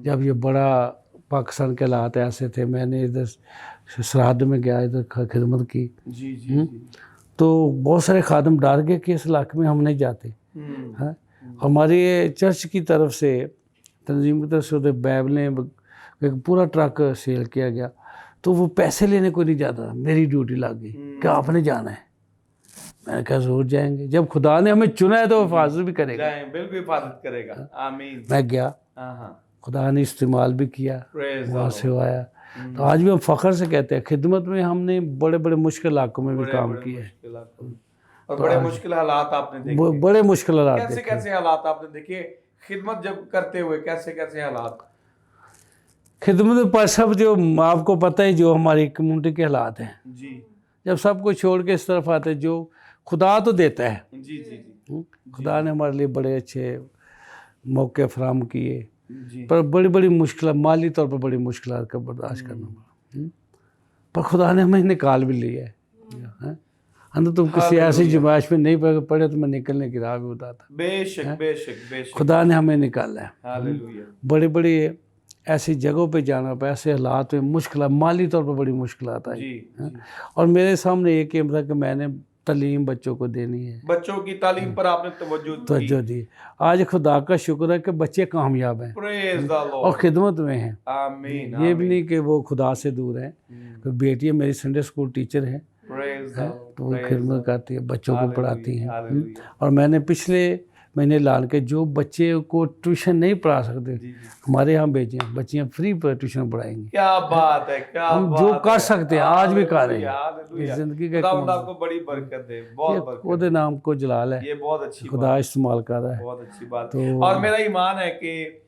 जब ये बड़ा पाकिस्तान के हालात ऐसे थे, मैंने इधर सरहद में गया, इधर खिदमत की। तो बहुत सारे खादम डर गए कि इस इलाके में हम नहीं जाते हैं। हमारे चर्च की तरफ से, तंजीम की तरफ से उधर बैबलें, एक पूरा ट्रक सेल किया गया। तो वो पैसे लेने को नहीं जाता, मेरी ड्यूटी लग गई कि आपने जाना है। मैंने कहा जरूर जाएंगे, जब खुदा ने हमें चुना है तो हिफाजत भी करेगा। बिल्कुल हिफाजत करेगा। आमीन। मैं गया, खुदा ने इस्तेमाल भी किया, वहाँ से आया। तो आज भी हम फ़ख्र से कहते हैं खिदमत में हमने बड़े बड़े मुश्किल इलाकों में भी काम किया है। और बड़े मुश्किल हालात आपने देखे। बड़े मुश्किल हालात कैसे हालात आपने देखे खिदमत जब करते हुए, कैसे हालात? खिदमत पर सब जो आपको पता है जो हमारी कम्युनिटी के हालात हैं, जी जब सब कुछ छोड़ के इस तरफ आते हैं, जो खुदा तो देता है, जी जी जी खुदा ने हमारे लिए बड़े अच्छे मौके फराहम किए, जी पर बड़ी बड़ी मुश्किल, माली तौर पर बड़ी मुश्किल का बर्दाश्त करना पड़ा, पर खुदा ने हमें निकाल भी लिया है। अंदर तुम किसी ऐसी जमाइश में नहीं पड़े तो मैं निकलने की राह भी बताता। बेशक बेशक बेशक खुदा ने हमें निकाला है। हालेलुया बड़ी बड़ी ऐसी जगहों पे जाना पड़ा, ऐसे हालात में मुश्किल, माली तौर पर बड़ी मुश्किल आता है। जी जी और मेरे सामने एक एम था कि मैंने तालीम बच्चों को देनी है, बच्चों की तालीम पर आपने तवज्जो दी। आज खुदा का शुक्र है कि बच्चे कामयाब हैं प्रेज द और लॉर्ड खिदमत में हैं। आमीन ये भी नहीं कि वो खुदा से दूर हैं। तो बेटी मेरी संडे स्कूल टीचर है, प्रेज द तो वो खिदमत करती है, बच्चों को पढ़ाती हैं। हालेलुया और मैंने पिछले महीने ऐलान के जो बच्चे को ट्यूशन नहीं पढ़ा सकते हमारे यहाँ भेजे, बच्चियाँ फ्री पर ट्यूशन पढ़ाएंगी। क्या बात है, क्या हम बात जो है। कर सकते हैं आज भी कर रहे हैं। हालेलुया। इस जिंदगी का खुदावंद आपको बड़ी बरकत दे, बहुत बरकत खुदा नाम को जलाल है, ये बहुत अच्छी बात खुदा इस्तेमाल कर रहा है। बहुत अच्छी बात तो- और मेरा ईमान है कि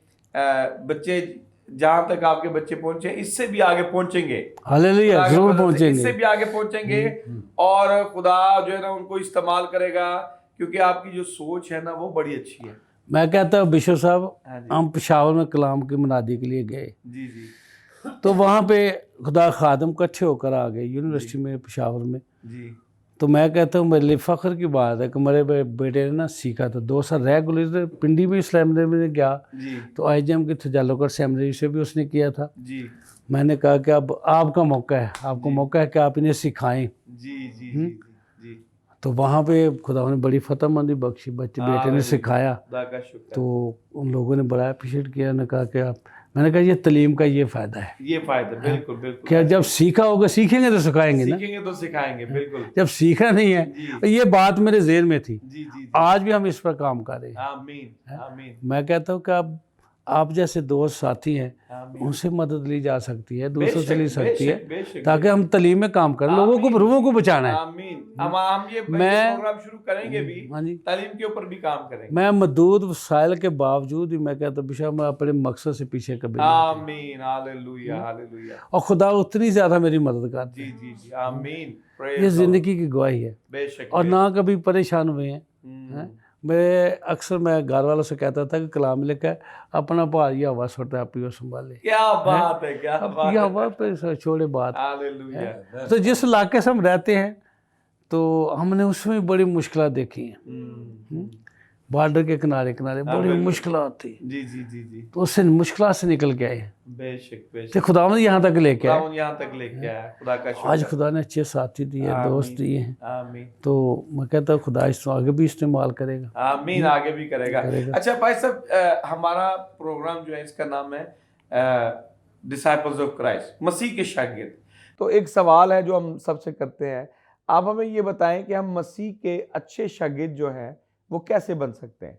बच्चे जहाँ तक आपके बच्चे पहुंचे इससे भी आगे पहुंचेंगे, हालेलुया, आगे जरूर बढ़ने से पहुंचेंगे। इससे भी आगे पहुंचेंगे और खुदा जो है ना उनको इस्तेमाल करेगा, क्योंकि आपकी जो सोच है ना वो बड़ी अच्छी है। मैं कहता हूँ बिशप साहब, हाँ जी। हम पेशावर में कलाम की मनादी के लिए गए, जी जी तो वहाँ पे खुदा खादम इकट्ठे होकर आ गए यूनिवर्सिटी में, पेशावर में। जी तो मैं कहता हूँ मेरे लिए फ़ख्र की बात है कि मेरे बेटे ने ना सीखा था, 2 साल रेगुलर पिंडी में इस्लाम में गया, जी तो IGM की थजालोकर सेमिनरी से भी उसने किया था। जी मैंने कहा कि अब आपका मौका है, आपको मौका है कि आप इन्हें सिखाएं। जी जी जी जी तो वहाँ पे खुदा ने बड़ी फतेहमंदी बख्शी, बेटे ने हालेलुया। सिखाया, खुदा का शुक्र तो उन लोगों ने बड़ा अप्रिशिएट किया। उन्होंने कहा कि आप, मैंने कहा ये तालीम का ये फ़ायदा है, ये फायदा बिल्कुल बिल्कुल। क्या जब सीखा होगा सीखेंगे तो सिखाएंगे ना, सीखेंगे तो सिखाएंगे बिल्कुल। जब सीखा नहीं है। जी ये बात मेरे जेहन में थी, जी जी आज भी हम इस पर काम कर रहे हैं। आमीन आमीन मैं कहता हूँ कि आप जैसे दोस्त साथी हैं, आमीन। उनसे मदद ली जा सकती है, दूसरों से ली बेशक, सकती है, बेशक, बेशक, ताकि हम तालीम में काम करें, रूहों को बचाना है। आमीन। हम ये मैं- प्रोग्राम शुरू करेंगे भी, हाँ जी, तालीम के ऊपर भी काम करेंगे। मैं महदूद वसाइल के बावजूद भी मैं कहता बिशा मैं अपने मकसद से पीछे कभी नहीं। आमीन हालेलुया हालेलुया। और खुदा उतनी ज़्यादा मेरी मदद करती जी है। जी जी आमीन। ये Praise the ज़िंदगी की गवाही है। Lord। बेशक और ना कभी परेशान हुए हैं। हम्म, मैं अक्सर घर वालों से कहता था कि कलाम लिखा है, अपना भार या हवा छोड़ता है, आप ही संभाले। क्या बात है, क्या बात ये है। हवा पे छोड़े बात। हालेलुया। तो जिस इलाके से हम रहते हैं, तो हमने उसमें बड़ी मुश्किलें देखी हैं। बॉर्डर के किनारे किनारे बड़ी बिल्कुल। मुश्किल आती, जी जी जी जी तो उससे मुश्किल से निकल के आए हैं। बेशक बेशक। तो खुदा ने यहाँ तक लेके आए। खुदा यहाँ तक लेके आया, खुदा का शुक्र। आज खुदा ने अच्छे साथी दिए, दोस्त दिए हैं, आमीन तो मैं कहता हूँ खुदा इसको आगे भी इस्तेमाल करेगा। आमीन, आगे भी करेगा। अच्छा भाई साहब, हमारा प्रोग्राम जो है इसका नाम है डिसाइपल्स ऑफ क्राइस्ट, मसीह के शागिर्द। तो एक सवाल है जो हम सबसे करते हैं, आप हमें ये बताएं कि हम मसीह के अच्छे शागिर्द जो हैं वो कैसे बन सकते हैं।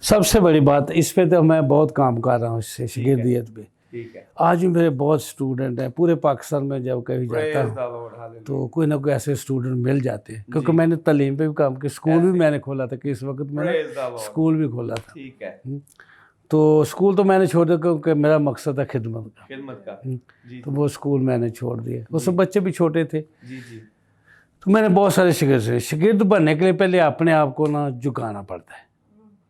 सबसे बड़ी बात इस पे तो मैं बहुत काम कर रहा हूँ, इससे शागिर्दियत पे। ठीक है। आज भी मेरे बहुत स्टूडेंट हैं, पूरे पाकिस्तान में जब कहीं जाता Praise हूँ the Lord, hallelujah। तो कोई ना कोई ऐसे स्टूडेंट मिल जाते हैं, क्योंकि मैंने तालीम पे भी काम किया, स्कूल भी मैंने खोला था, कि इस वक्त मैंने Praise the Lord। स्कूल भी खोला था। ठीक है। तो स्कूल तो मैंने छोड़ दिया क्योंकि मेरा मकसद है खिदमत का, खिदमत का। जी तो वो स्कूल मैंने छोड़ दिया। उसमें बच्चे भी छोटे थे, जी जी तो मैंने बहुत सारे शागिर्द बनने के लिए पहले अपने आप को ना झुकाना पड़ता है।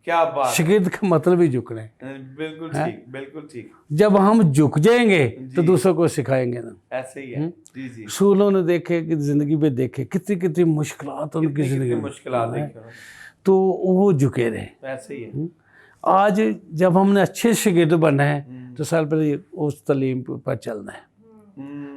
क्या बात। शागिर्द का मतलब ही झुकना है। बिल्कुल ठीक, बिल्कुल ठीक। जब हम झुक जाएंगे तो दूसरों को सिखाएंगे ना। ऐसे ही है। जी जी। रसूलों ने देखे कि जिंदगी में देखे कितनी कितनी मुश्किलात उनकी जिंदगी में, मुश्किलात देखो, तो वो झुके रहे। ऐसे ही है। आज जब हमने अच्छे शागिर्द बनना है तो साल पहले उस तालीम पर चलना है।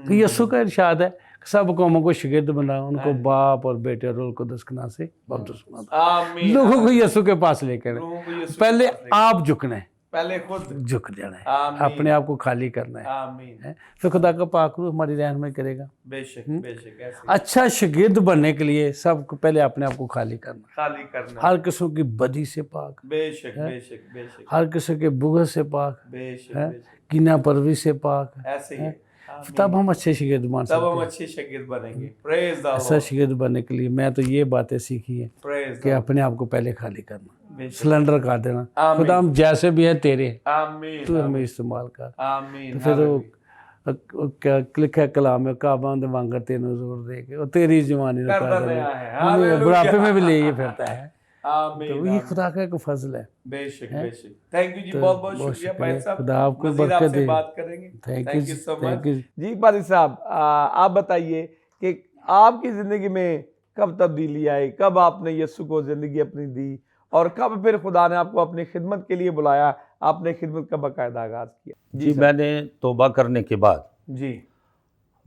तो यीशु का इरशाद है, सब कौमों को शागिर्द बनाओ, उनको बाप और बेटे और रूह कुद्दूस के नाम से बपतिस्मा दो। आमीन। लोगों को यीशु के पास लेकर लोगों को यीशु के पहले पास लेकर- आप झुकना है, पहले खुद। झुक जाना है, आमीन। अपने आप को खाली करना है, आमीन। फिर खुदा का पाक रूह हमारी रहनुमाई करेगा। बेशक बेशक। ऐसे अच्छा शागिर्द बनने के लिए सबको पहले अपने आप को खाली करना, खाली करना। हर किस्म की बदी से पाक, बेशक बेशक बेशक। हर किस्म के बुग़्ज़ से पाक, बेशक है, बेशक। कीना परवी से पाक, ऐसे ही है। आमीन। तब हम अच्छे शागिर्द बन तब सकते हम हैं। अच्छे शागिर्द बनेंगे। प्रेज द ऐसा लॉर्ड। शागिर्द बनने के लिए मैं तो ये बातें सीखी है प्रेज कि अपने आप को पहले खाली करना, सिलेंडर कर देना। आमीन। खुदा हम जैसे भी हैं तेरे, आमीन तू हमें इस्तेमाल कर। आमीन। तो फिर वो क्या लिखा कलाम में काबा दे वांगर तेनू जोर दे के, वो तेरी जवानी ने करता कर रहा है। देना, हालेलुया। बुढ़ापे में भी ले ये फिरता है। आमीन। तो ये खुदा का एक फजल है। बेशक बेशक। थैंक यू जी, तो बहुत बहुत बहुत शुक्रिया शुक्रिया। भाई साहब। खुदा आपको मज़ीद बरकत आपसे दे। बात करेंगे। Thank thank you you so thank much you. जी। पारी साहब, आप बताइए कि आपकी ज़िंदगी में कब तब्दीली आई, कब आपने यीशु को ज़िंदगी अपनी दी और कब फिर खुदा ने आपको अपनी खिदमत के लिए बुलाया, आपने खिदमत का बाकायदा आगाज़ किया? जी, सर। मैंने तौबा करने के बाद जी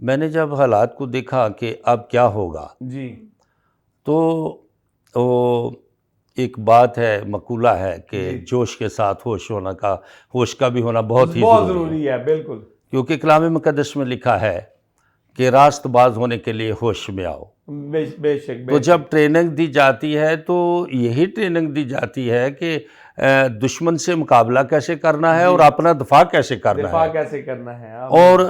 मैंने जब हालात को देखा कि अब क्या होगा, जी तो वो एक बात है, मकूला है कि जी। जोश के साथ होश का भी होना बहुत ही बहुत ज़रूरी है। ज़रूरी है, बिल्कुल। क्योंकि कलाम मुक़द्दस में लिखा है कि रास्तबाज होने के लिए होश में आओ। बेशक तो बेशक। जब ट्रेनिंग दी जाती है तो यही ट्रेनिंग दी जाती है कि दुश्मन से मुकाबला कैसे करना है और अपना दफा कैसे करना दिफा है। कैसे करना है। और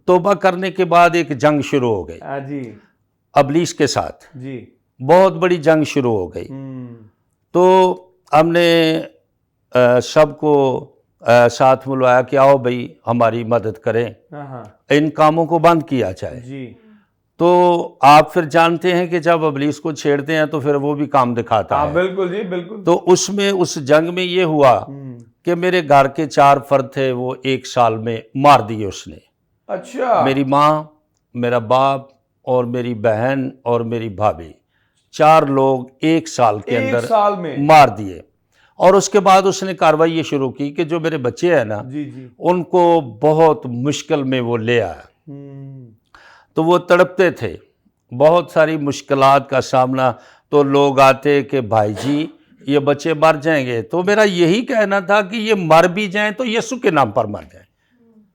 तौबा करने के बाद एक जंग शुरू हो गई जी अबलीस के साथ, जी। बहुत बड़ी जंग शुरू हो गई। तो हमने सबको साथ मिलवाया कि आओ भाई हमारी मदद करें, इन कामों को बंद किया जाए। जी। तो आप फिर जानते हैं कि जब अबलीस को छेड़ते हैं तो फिर वो भी काम दिखाता है। बिल्कुल जी, बिल्कुल। तो उसमें उस जंग में ये हुआ कि मेरे घर के 4 फर्द थे, वो 1 साल में मार दिए उसने। अच्छा। मेरी माँ, मेरा बाप और मेरी बहन और मेरी भाभी, 4 लोग 1 साल के 1 अंदर साल में मार दिए। और उसके बाद उसने कार्रवाई ये शुरू की कि जो मेरे बच्चे हैं ना, जी जी। उनको बहुत मुश्किल में वो ले आया। तो वो तड़पते थे, बहुत सारी मुश्किलात का सामना। तो लोग आते कि भाई जी ये बच्चे मर जाएंगे। तो मेरा यही कहना था कि ये मर भी जाएं तो यीशु के नाम पर मर जाएं,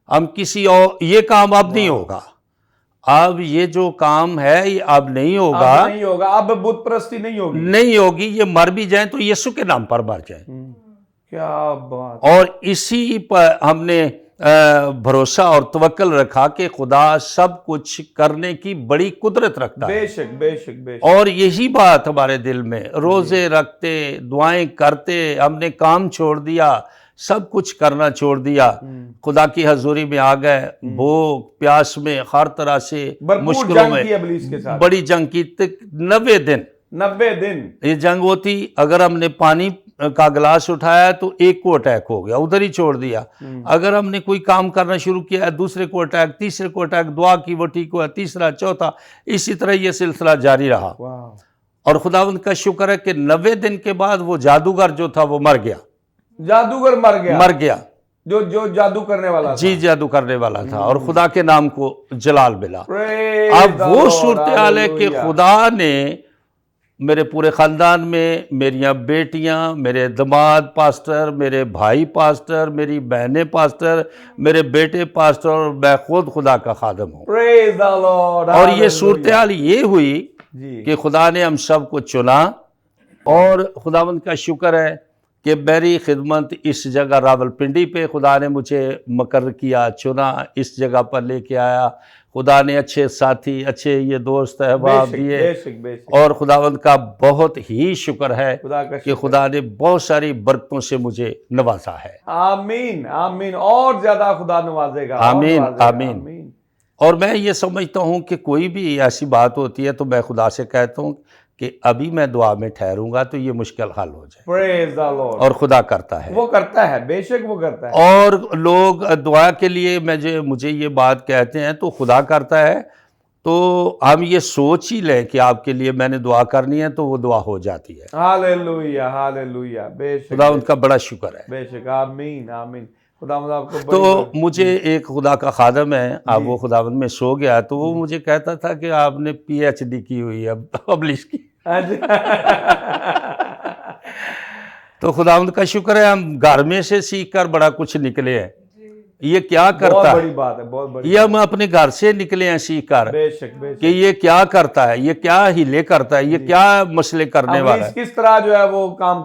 हम किसी और, ये काम अब नहीं होगा। अब ये जो काम है ये अब नहीं होगा, अब नहीं होगा, अब बुत परस्ती नहीं होगी, नहीं होगी। ये मर भी जाएं तो यीशु के नाम पर मर जाएं। क्या बात। और इसी पर हमने भरोसा और तवक्कल रखा कि खुदा सब कुछ करने की बड़ी कुदरत रखता है। बेशक बेशक बेशक। और यही बात हमारे दिल में, रोजे रखते, दुआएं करते, हमने काम छोड़ दिया, सब कुछ करना छोड़ दिया, खुदा की हजूरी में आ गए। भूख प्यास में, हर तरह से मुश्किलों में बड़ी जंग की। 90 दिन 90 दिन ये जंग होती। अगर हमने पानी का गिलास उठाया तो एक को अटैक हो गया, उधर ही छोड़ दिया। अगर हमने कोई काम करना शुरू किया, दूसरे को अटैक, तीसरे को अटैक, दुआ की वो ठीक हुआ, तीसरा, चौथा, इसी तरह ये सिलसिला जारी रहा। और खुदावंद का शुक्र है कि 90 दिन के बाद वो जादूगर जो था वो मर गया। जादूगर मर गया जो जादू करने वाला जी, जादू करने वाला था, और खुदा के नाम को जलाल मिला। था। अब वो सूरत हाल है कि खुदा ने मेरे पूरे ख़ानदान में, मेरियां बेटियां, मेरे दामाद पास्टर, मेरे भाई पास्टर, मेरी बहनें पास्टर, मेरे बेटे पास्टर, और मैं खुद खुदा का खादम हूँ। Praise the Lord, और ये hallelujah। सूरत हाल ये हुई कि खुदा ने हम सब को चुना, और खुदावंद का शुक्र है कि मेरी खिदमत इस जगह रावलपिंडी पे खुदा ने मुझे मुकर्रर किया, चुना, इस जगह पर लेके आया। खुदा ने अच्छे साथी, अच्छे ये दोस्त अहबाब दिए, और खुदावंद का बहुत ही शुक्र है कि खुदा ने बहुत सारी बरकतों से मुझे नवाजा है। आमीन आमीन। और ज्यादा खुदा नवाजेगा। आमीन आमीन। और मैं ये समझता हूँ कि कोई भी ऐसी बात होती है तो मैं खुदा से कहता हूँ कि अभी मैं दुआ में ठहरूंगा तो ये मुश्किल हल हो जाए। Praise the Lord। और खुदा करता है, वो करता है, बेशक वो करता है। और लोग दुआ के लिए मुझे ये बात कहते हैं तो खुदा करता है। तो हम ये सोच ही लें कि आपके लिए मैंने दुआ करनी है तो वो दुआ हो जाती है। Hallelujah hallelujah. बेशक खुदा उनका बड़ा शुक्र है। बेशक। आमीन आमीन। खुदा आपको तो मुझे एक खुदा का खादम है, अब वो खुदावंद में सो गया, तो वो मुझे कहता था कि आपने PhD की हुई है पब्लिश की। तो खुदावंद का शुक्र है हम घर में से सीख कर बड़ा कुछ निकले हैं। ये क्या करता बहुत है, बड़ी बात है, बहुत बड़ी। ये हम अपने घर से निकले हैं सीख कर कि ये क्या करता है, ये क्या हिले करता है, ये क्या मसले करने वाला है, किस तरह जो है वो काम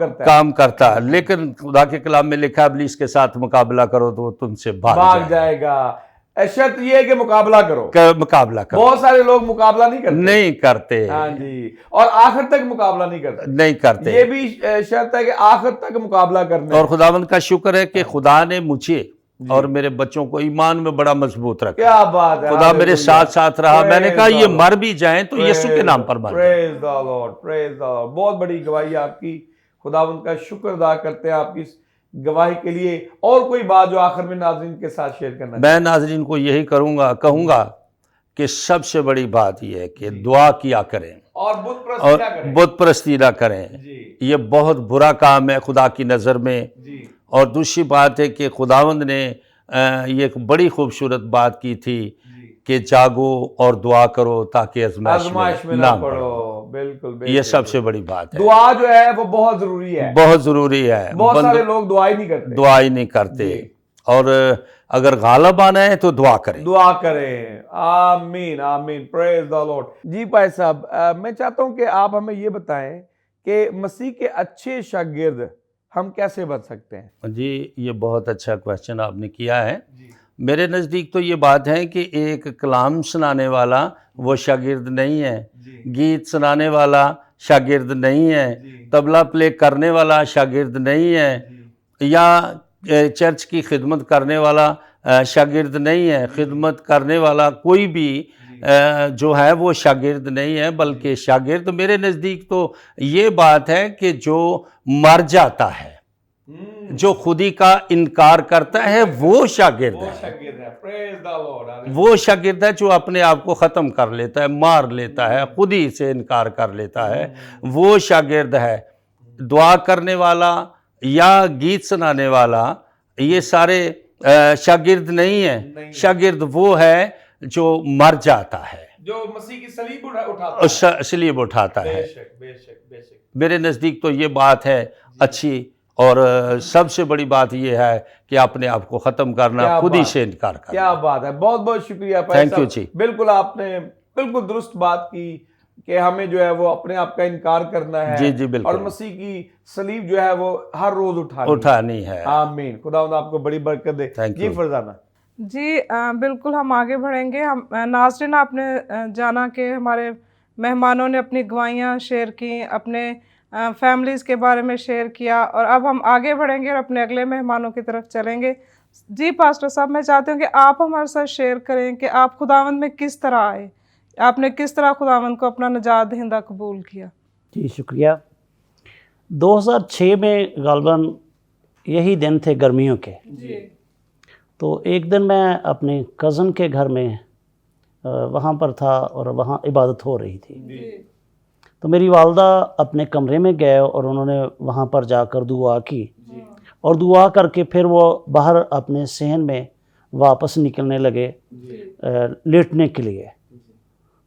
करता है। लेकिन खुदा के कलाम में लिखा है इब्लीस के साथ मुकाबला करो तो वो तुमसे भाग जाएगा। शर्त ये है कि मुकाबला करो। मुकाबला करो। बहुत सारे लोग मुकाबला नहीं करते। नहीं करते। हाँ जी, और आखिर तक मुकाबला नहीं करते। नहीं करते। ये भी शर्त है कि आखिर तक मुकाबला करना है। और खुदावंद का शुक्र है कि खुदा ने मुझे और मेरे बच्चों को ईमान में बड़ा मजबूत रखा। क्या बात है, खुदा मेरे साथ साथ रहा। मैंने कहा ये मर भी जाएं तो यीशु के नाम पर मर जाएं। Praise the Lord, praise the Lord. बहुत बड़ी गवाही आपकी, खुदावंद का शुक्र अदा करते हैं आपकी इस गवाही के लिए। और कोई बात जो आखिर में नाज़रीन के साथ शेयर करना है? मैं नाज़रीन को यही कहूंगा कि सबसे बड़ी बात यह है कि दुआ किया करें और बुत परस्ती ना करें। ये बहुत बुरा काम है खुदा की नज़र में। जी। और दूसरी बात है कि खुदावंद ने ये एक बड़ी खूबसूरत बात की थी कि जागो और दुआ करो ताकि आजमाइश में ना पड़ो। बिल्कुल, ये सबसे बड़ी बात है। दुआ जो है वो बहुत जरूरी है। बहुत जरूरी है। बहुत सारे लोग दुआ ही नहीं करते। दुआ ही नहीं करते। और अगर गालिब आना है तो दुआ करें। दुआ करें। आमीन, आमीन, प्रेज द लॉर्ड। जी भाई साहब, मैं चाहता हूं कि आप हमें ये बताएं कि मसीह के अच्छे शागिर्द हम कैसे बन सकते हैं? जी, ये बहुत अच्छा क्वेश्चन आपने किया है। मेरे नज़दीक तो ये बात है कि एक कलाम सुनाने वाला वो शागिर्द नहीं है, गीत सुनाने वाला शागिर्द नहीं है, तबला प्ले करने वाला शागिर्द नहीं है, या चर्च की खिदमत करने वाला शागिर्द नहीं है। खिदमत करने वाला कोई भी जो है वो शागिर्द नहीं है, बल्कि शागिर्द मेरे नज़दीक तो ये बात है कि जो मर जाता है, जो खुदी का इनकार करता है, वो शागिर्द है। वो शागिर्द है जो अपने आप को ख़त्म कर लेता है, मार लेता है, खुदी से इनकार कर लेता है, वो शागिर्द है। दुआ करने वाला या गीत सुनाने वाला ये सारे शागिर्द नहीं है। शागिर्द वो है जो मर जाता है, जो मसीह की सलीब उठाता है। सलीब उठाता है। बेशक, बेशक, बेशक। मेरे नज़दीक तो ये बात है अच्छी। और सबसे बड़ी बात यह है कि अपने आप को ख़त्म करना, खुद ही से इनकार करना। क्या बात है, बहुत बहुत शुक्रिया। थैंक यू जी। बिल्कुल, आपने बिल्कुल दुरुस्त बात की कि हमें जो है वो अपने आप का इनकार करना है। जी जी, बिल्कुल। और मसीह की सलीब जो है वो हर रोज उठानी है। आमीन। खुदावंद आपको बड़ी बरकत दे। जी फरजाना। जी बिल्कुल, हम आगे बढ़ेंगे। हम नाज़रीन, आपने जाना कि हमारे मेहमानों ने अपनी गवाहियाँ शेयर की, अपने फैमिलीज़ के बारे में शेयर किया, और अब हम आगे बढ़ेंगे और अपने अगले मेहमानों की तरफ चलेंगे। जी पास्टर साहब, मैं चाहती हूँ कि आप हमारे साथ शेयर करें कि आप खुदावंद में किस तरह आए, आपने किस तरह खुदावंद को अपना निजात दहिंदा कबूल किया। जी शुक्रिया। 2006 में गालबन यही दिन थे गर्मियों के। तो एक दिन मैं अपने कज़न के घर में वहाँ पर था और वहाँ इबादत हो रही थी। तो मेरी वालदा अपने कमरे में गए और उन्होंने वहाँ पर जाकर दुआ की, और दुआ करके फिर वो बाहर अपने सहन में वापस निकलने लगे लेटने के लिए।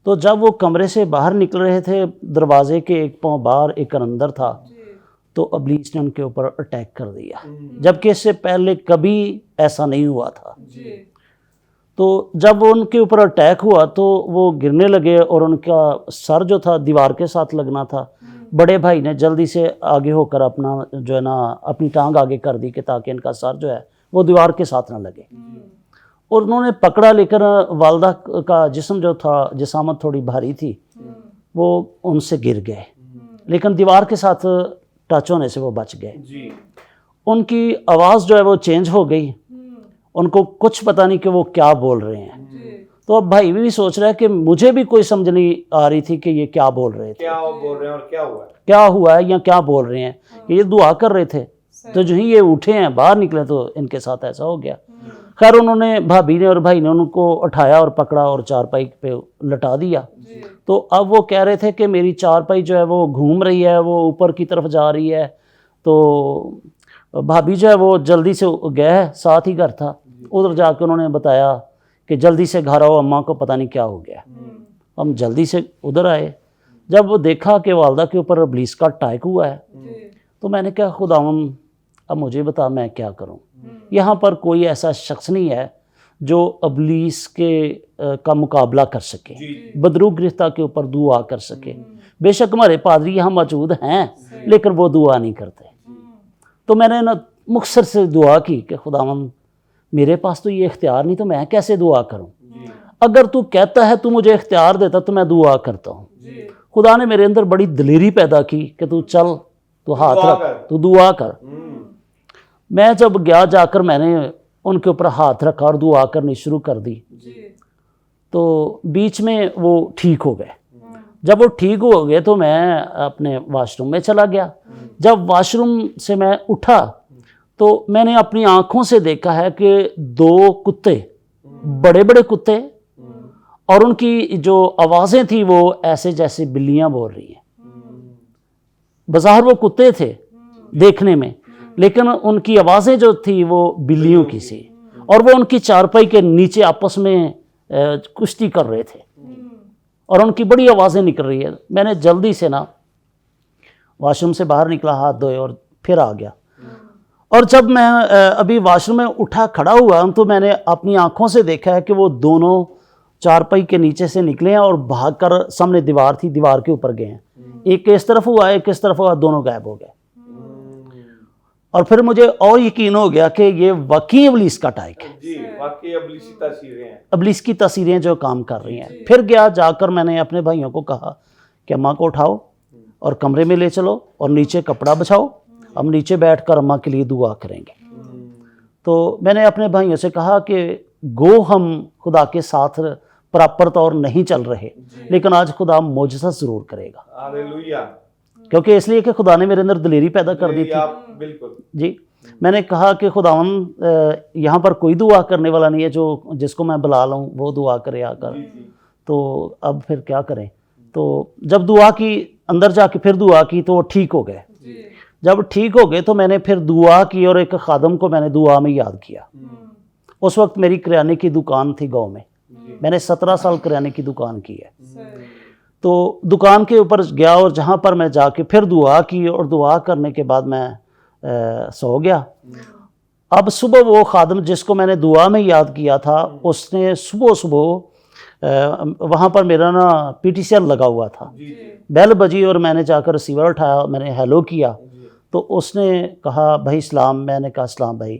तो जब वो कमरे से बाहर निकल रहे थे, दरवाजे के एक पाँव बाहर एक अंदर था, तो इब्लीस ने उनके ऊपर अटैक कर दिया, जबकि इससे पहले कभी ऐसा नहीं हुआ था। तो जब वो उनके ऊपर अटैक हुआ तो वो गिरने लगे और उनका सर जो था दीवार के साथ लगना था। बड़े भाई ने जल्दी से आगे होकर अपना जो है ना अपनी टांग आगे कर दी कि ताकि इनका सर जो है वो दीवार के साथ ना लगे, और उन्होंने पकड़ा, लेकर वालदा का जिस्म जो था, जिसामत थोड़ी भारी थी, वो उनसे गिर गए, लेकिन दीवार के साथ टच होने से वो बच गए। उनकी आवाज़ जो है वो चेंज हो गई, उनको कुछ पता नहीं कि वो क्या बोल रहे हैं। तो अब भाई भी सोच रहा है कि मुझे भी कोई समझ नहीं आ रही थी कि ये क्या बोल रहे थे, क्या बोल रहे हैं और क्या हुआ है या क्या बोल रहे हैं। ये दुआ कर रहे थे, तो जो ही ये उठे हैं बाहर निकले तो इनके साथ ऐसा हो गया। खैर उन्होंने, भाभी ने और भाई ने उनको उठाया और पकड़ा और चारपाई पे लटा दिया। तो अब वो कह रहे थे कि मेरी चारपाई जो है वो घूम रही है, वो ऊपर की तरफ जा रही है। तो भाभी जो है वो जल्दी से गए, साथ ही घर था, उधर जाकर उन्होंने बताया कि जल्दी से घर आओ, अम्मा को पता नहीं क्या हो गया। हम जल्दी से उधर आए। जब वो देखा कि वालदा के ऊपर इब्लीस का अटैक हुआ है, तो मैंने कहा खुदावंद अब मुझे बता मैं क्या करूं। यहाँ पर कोई ऐसा शख्स नहीं है जो इब्लीस के का मुकाबला कर सके, बदरू गिरफ्ता के ऊपर दुआ कर सके। बेशक हमारे पादरी यहाँ मौजूद हैं, लेकिन वो दुआ नहीं करते। तो मैंने ना मुखसर से दुआ की कि खुदावंद मेरे पास तो ये इख्तियार नहीं, तो मैं कैसे दुआ करूं? अगर तू कहता है, तू मुझे इख्तियार देता तो मैं दुआ करता हूं। खुदा ने मेरे अंदर बड़ी दलेरी पैदा की कि तू चल, तू हाथ रख, तू दुआ कर। मैं जब गया, जाकर मैंने उनके ऊपर हाथ रखा और दुआ करनी शुरू कर दी, तो बीच में वो ठीक हो गए। जब वो ठीक हो गए तो मैं अपने वाशरूम में चला गया। जब वाशरूम से मैं उठा तो मैंने अपनी आंखों से देखा है कि 2 कुत्ते, बड़े बड़े कुत्ते, और उनकी जो आवाज़ें थी वो ऐसे जैसे बिल्लियां बोल रही हैं। बाज़ाहिर वो कुत्ते थे देखने में, लेकिन उनकी आवाज़ें जो थी वो बिल्लियों की सी, और वो उनकी चारपाई के नीचे आपस में कुश्ती कर रहे थे और उनकी बड़ी आवाज़ें निकल रही है। मैंने जल्दी से ना वॉशरूम से बाहर निकला, हाथ धोए और फिर आ गया। और जब मैं अभी वॉशरूम में उठा खड़ा हुआ तो मैंने अपनी आंखों से देखा है कि वो दोनों चारपाई के नीचे से निकले हैं और भागकर, सामने दीवार थी, दीवार के ऊपर गए हैं। एक इस तरफ हुआ, एक इस तरफ हुआ, दोनों गायब हो गए। और फिर मुझे और यकीन हो गया कि ये वाकई इब्लीस का अटैक है, जी, वाकई इब्लीसी तस्वीरें हैं, इब्लीस की तस्वीरें जो काम कर रही हैं। फिर गया, जाकर मैंने अपने भाइयों को कहा कि अम्मा को उठाओ और कमरे में ले चलो और नीचे कपड़ा बिछाओ, हम नीचे बैठकर अम्मा के लिए दुआ करेंगे। तो मैंने अपने भाइयों से कहा कि गो हम खुदा के साथ प्रॉपर तौर नहीं चल रहे, लेकिन आज खुदा मौजज़ा ज़रूर करेगा। हालेलुया। क्योंकि इसलिए कि खुदा ने मेरे अंदर दलेरी पैदा कर दी थी। बिल्कुल जी, मैंने कहा कि खुदावन यहाँ पर कोई दुआ करने वाला नहीं है, जो जिसको मैं बुला लूँ वो दुआ करे आकर। तो अब फिर क्या करें? तो जब दुआ की, अंदर जाके फिर दुआ की तो वो ठीक हो गए। जब ठीक हो गए तो मैंने फिर दुआ की और एक खादम को मैंने दुआ में याद किया। उस वक्त मेरी किराने की दुकान थी गाँव में, मैंने 17 साल किराने की दुकान की है। तो दुकान के ऊपर गया और जहाँ पर मैं जाके फिर दुआ की और दुआ करने के बाद मैं सो गया। अब सुबह वो खादम जिसको मैंने दुआ में याद किया था, उसने सुबह सुबह वहाँ पर मेरा ना PTCL लगा हुआ था, बेल बजी और मैंने जाकर रिसीवर उठाया, मैंने हेलो किया। तो उसने कहा भाई सलाम। मैंने कहा सलाम भाई।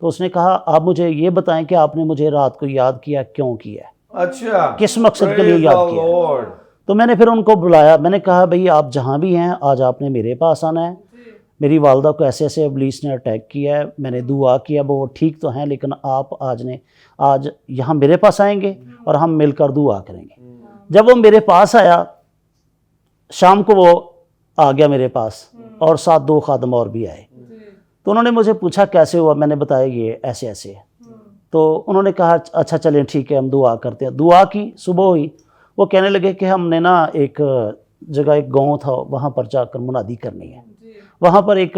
तो उसने कहा आप मुझे ये बताएं कि आपने मुझे रात को याद किया, क्यों किया, अच्छा, किस मकसद के लिए याद किया? तो मैंने फिर उनको बुलाया, मैंने कहा भाई आप जहाँ भी हैं आज आपने मेरे पास आना है। मेरी वालदा को ऐसे ऐसे इब्लीस ने अटैक किया है, मैंने दुआ किया, वो ठीक तो हैं, लेकिन आप आज यहाँ मेरे पास आएंगे और हम मिलकर दुआ करेंगे। जब वो मेरे पास आया, शाम को वो आ गया मेरे पास और साथ 2 खादम और भी आए। तो उन्होंने मुझे पूछा कैसे हुआ, मैंने बताया ये ऐसे ऐसे है। तो उन्होंने कहा अच्छा चलें ठीक है, हम दुआ करते हैं। दुआ की, सुबह हुई, वो कहने लगे कि हमने ना एक जगह, एक गांव था, वहाँ पर जाकर मुनादी करनी है। वहाँ पर एक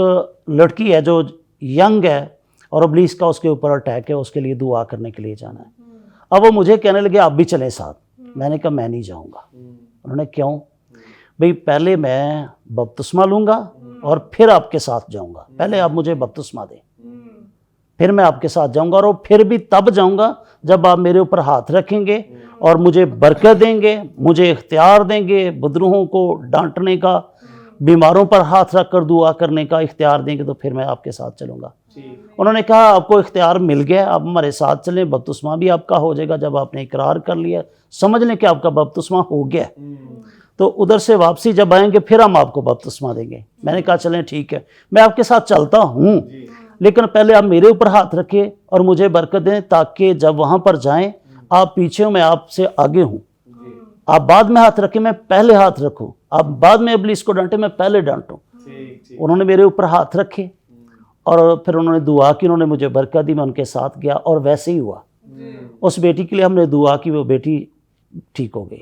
लड़की है जो यंग है और इब्लीस का उसके ऊपर अटैक है, उसके लिए दुआ करने के लिए जाना है। अब वो मुझे कहने लगे आप भी चलें साथ। मैंने कहा मैं नहीं जाऊँगा। उन्होंने क्यों? भाई पहले मैं बपतिस्मा लूँगा और फिर आपके साथ जाऊँगा, पहले आप मुझे बपतिस्मा दें, फिर मैं आपके साथ जाऊँगा, और फिर भी तब जाऊँगा जब आप मेरे ऊपर हाथ रखेंगे और मुझे बरकत देंगे, मुझे इख्तियार देंगे बुजुर्गों को डांटने का, बीमारों पर हाथ रख कर दुआ करने का इख्तियार देंगे, तो फिर मैं आपके साथ चलूँगा। उन्होंने कहा आपको इख्तियार मिल गया, आप हमारे साथ चलें, बपतिस्मा भी आपका हो जाएगा। जब आपने इकरार कर लिया, समझ लें कि आपका बपतिस्मा हो गया, तो उधर से वापसी जब आएंगे फिर हम आपको बपतिस्मा देंगे। मैंने कहा चलें ठीक है, मैं आपके साथ चलता हूँ, लेकिन पहले आप मेरे ऊपर हाथ रखें और मुझे बरकत दें, ताकि जब वहाँ पर जाएं आप पीछे हो, मैं आपसे आगे हूँ। आप बाद में हाथ रखें, मैं पहले हाथ रखूँ। आप बाद में इब्लीस को डांटे, मैं पहले डांटूँ। उन्होंने मेरे ऊपर हाथ रखे और फिर उन्होंने दुआ की, उन्होंने मुझे बरकत दी, मैं उनके साथ गया और वैसे ही हुआ। उस बेटी के लिए हमने दुआ की, वो बेटी ठीक हो गई।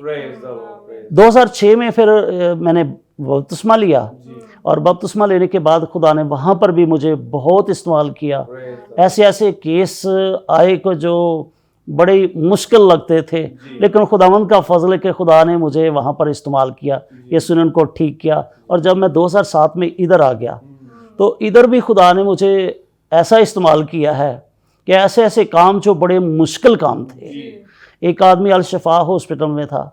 2006 में फिर मैंने बपतिस्मा लिया और बपतिस्मा लेने के बाद खुदा ने वहाँ पर भी मुझे बहुत इस्तेमाल किया। ऐसे ऐसे केस आए को जो बड़े मुश्किल लगते थे, लेकिन खुदावंद का फजल है कि खुदा ने मुझे वहाँ पर इस्तेमाल किया, ये सुनन को ठीक किया। और जब मैं 2007 में इधर आ गया तो इधर भी खुदा ने मुझे ऐसा इस्तेमाल किया है कि ऐसे ऐसे काम जो बड़े मुश्किल काम थे। एक आदमी अल शफा हॉस्पिटल में था,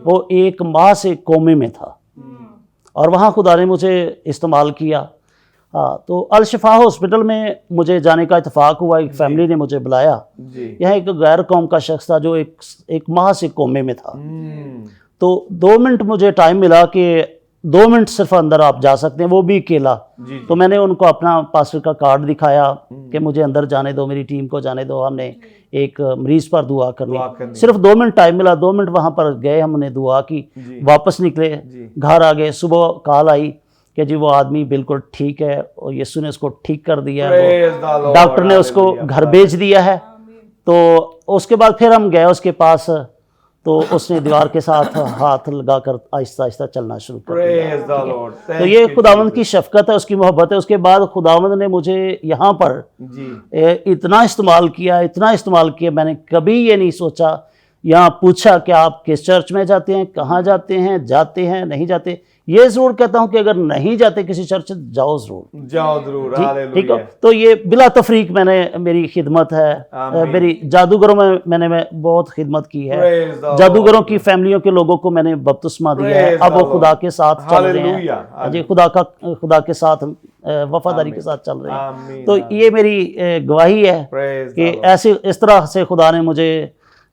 वो 1 माह से कोमे में था और वहाँ खुदा ने मुझे इस्तेमाल किया। हाँ, तो अल शिफा हॉस्पिटल में मुझे जाने का इत्तेफाक हुआ। एक फैमिली ने मुझे बुलाया। जी। यहाँ एक गैर कौम का शख्स था जो एक माह से कोमे में था। हम्म, तो 2 मिनट मुझे टाइम मिला कि 2 मिनट सिर्फ अंदर आप जा सकते हैं, वो भी अकेला। जी। तो मैंने उनको अपना पास्टर का कार्ड दिखाया कि मुझे अंदर जाने दो, मेरी टीम को जाने दो, हमने एक मरीज पर दुआ दुआ करनी। करनी। सिर्फ 2 मिनट टाइम मिला, 2 मिनट वहाँ पर गए, हमने दुआ की, जी। वापस निकले, जी। घर आ गए। सुबह कॉल आई कि जी वो आदमी बिल्कुल ठीक है और यीशु ने उसको ठीक कर दिया है, Praise the वो Lord, डॉक्टर ने उसको hallelujah। घर भेज दिया है। तो उसके बाद फिर हम गए उसके पास, तो उसने दीवार के साथ हाथ लगाकर आहिस्ता आहिस्ता चलना शुरू कर दिया। Praise the Lord, तो thank ये you, खुदावंद की Jesus। शफकत है, उसकी मोहब्बत है। उसके बाद खुदावंद ने मुझे यहाँ पर जी। इतना इस्तेमाल किया, मैंने कभी ये नहीं सोचा। यहाँ पूछा कि आप किस चर्च में जाते हैं, कहाँ जाते हैं नहीं जाते। ये ज़रूर कहता हूँ कि अगर नहीं जाते किसी चर्च जाओ ज़रूर, जाओ जरूर, जी, ठीक है। हालेलुया। तो ये बिला तफरीक मेरी खिदमत है। आमीन। मेरी जादूगरों में मैंने बहुत खिदमत की है। Praise the जादूगरों Lord। की फैमिलियों के लोगों को मैंने बपतिस्मा दिया है। Praise अब वो the खुदा Lord। के साथ चल रहे हालेलुया, हैं जी, खुदा के साथ वफादारी के साथ चल रहे हैं। आमीन, तो आमीन। ये मेरी गवाही है Praise कि the Lord। ऐसे इस तरह से खुदा ने मुझे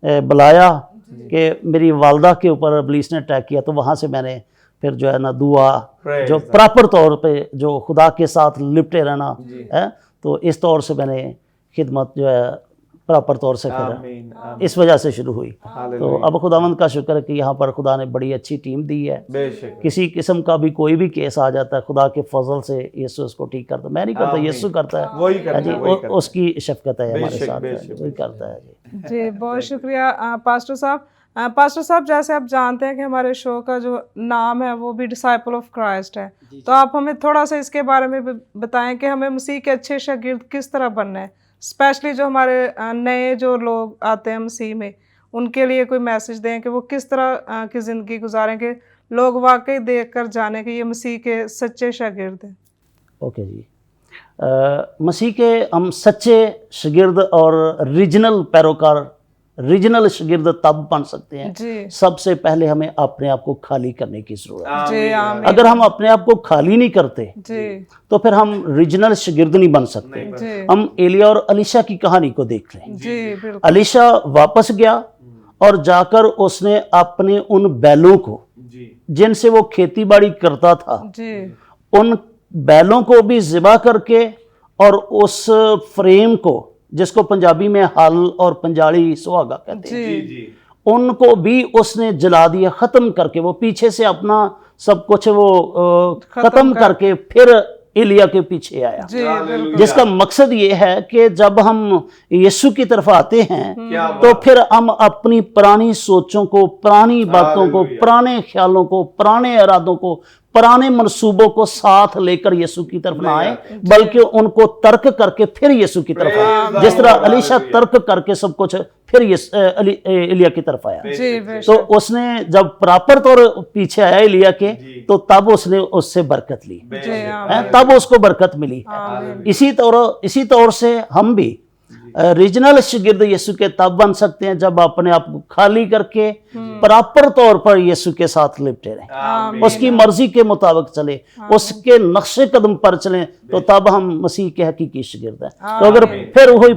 बुलाया कि मेरी वालदा के ऊपर इब्लीस ने अटैक किया। तो वहाँ से मैंने फिर जो है ना दुआ, Praise जो the प्रॉपर तौर पे जो खुदा के साथ लिपटे रहना जी। है, तो इस तौर से मैंने खिदमत जो है प्रॉपर तौर से फिर आमीन, आमीन। इस वजह से शुरू हुई। तो हालेलुया। अब खुदावंद का शुक्र है कि यहाँ पर खुदा ने बड़ी अच्छी टीम दी है। बेशक। किसी किस्म का भी कोई भी केस आ जाता है, खुदा के फजल से यीशु उसको ठीक करता है। मैं नहीं करता, आमीन। यीशु करता है। वही करता है, जी, वही करता है। उसकी शफकत है हमारे बेशक, साथ, बेशक, वही करता है जी। जी, बहुत शुक्रिया पास्टर साहब। पास्टर साहब, जैसे आप जानते हैं कि हमारे शो का जो नाम है वो भी डिसाइपल ऑफ क्राइस्ट है, तो आप हमें थोड़ा सा इसके बारे में बताएं कि हमें मसीह के अच्छे शागिर्द किस तरह बनना है, स्पेशली जो हमारे नए जो लोग आते हैं मसीह में, उनके लिए कोई मैसेज दें कि वो किस तरह की ज़िंदगी गुजारें कि लोग वाकई देख कर जाने कि ये मसीह के सच्चे शागिर्द हैं। ओके जी। मसीह के हम सच्चे शागिर्द और रीजनल पैरोकार, रीजनल शागिर्द तब बन सकते हैं, जी सबसे पहले हमें अपने आप को खाली करने की ज़रूरत है। जी, आमीन। अगर हम अपने आप को खाली नहीं करते जी तो फिर हम रीजनल शागिर्द नहीं बन सकते। जी हम एलिया और अलीशा की कहानी को देख लें। जी बिल्कुल। अलीशा वापस गया और जाकर उसने अपने उन बैलों को, जिनसे वो खेती बाड़ी करता था, जी उन बैलों को भी ज़िबा करके और उस फ्रेम को, जिसको पंजाबी में हल और पंजाली सुहागा कहते हैं, जी उनको भी उसने जला दिया, ख़त्म करके। वो पीछे से अपना सब कुछ वो ख़त्म करके फिर एलिया के पीछे आया। जी बिल्कुल। जिसका मकसद ये है कि जब हम यीशु की तरफ आते हैं तो फिर हम अपनी पुरानी सोचों को, पुरानी बातों को, पुराने ख्यालों को, पुराने इरादों को, पुराने मंसूबों को साथ लेकर यीशु की तरफ ना आए, बल्कि उनको तर्क करके फिर यीशु की तरफ आए। जिस तरह अलीशा तर्क करके सब कुछ फिर एलिया की तरफ आया। जी तो बेशक। उसने जब प्रॉपर तौर पीछे आया एलिया के, तो तब उसने उससे बरकत ली, जी हैं, आमीन। तब उसको बरकत मिली। आमीन। इसी तौर से हम भी रीजनल शागिर्द यीशु के तब बन सकते हैं जब अपने आप को खाली करके प्रॉपर तौर पर यीशु के साथ लिपटे रहें, आमीन। उसकी मर्जी के मुताबिक चले, उसके नक्शे कदम पर चलें, तो तब हम मसीह के हकीकी शागिर्द हैं। तो अगर फिर वही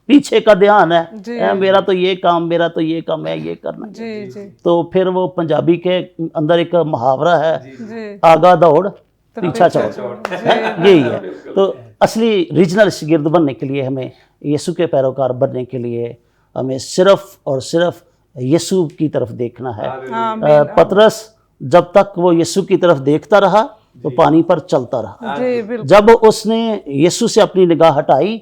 पीछे का ध्यान जी। है, मेरा तो ये काम, मेरा तो ये काम है, ये करना है, जी जी तो फिर वो पंजाबी के अंदर एक मुहावरा है, जी आगा दौड़ पीछा पीछा चौड़, यही है। तो असली रीजनल शागिर्द बनने के लिए, हमें यीशु के पैरोकार बनने के लिए, हमें सिर्फ और सिर्फ यीशु की तरफ देखना है। आमीन। पतरस जब तक वो यीशु की तरफ देखता रहा तो पानी पर चलता रहा। जी बिल्कुल। जब उसने यीशु से अपनी निगाह हटाई,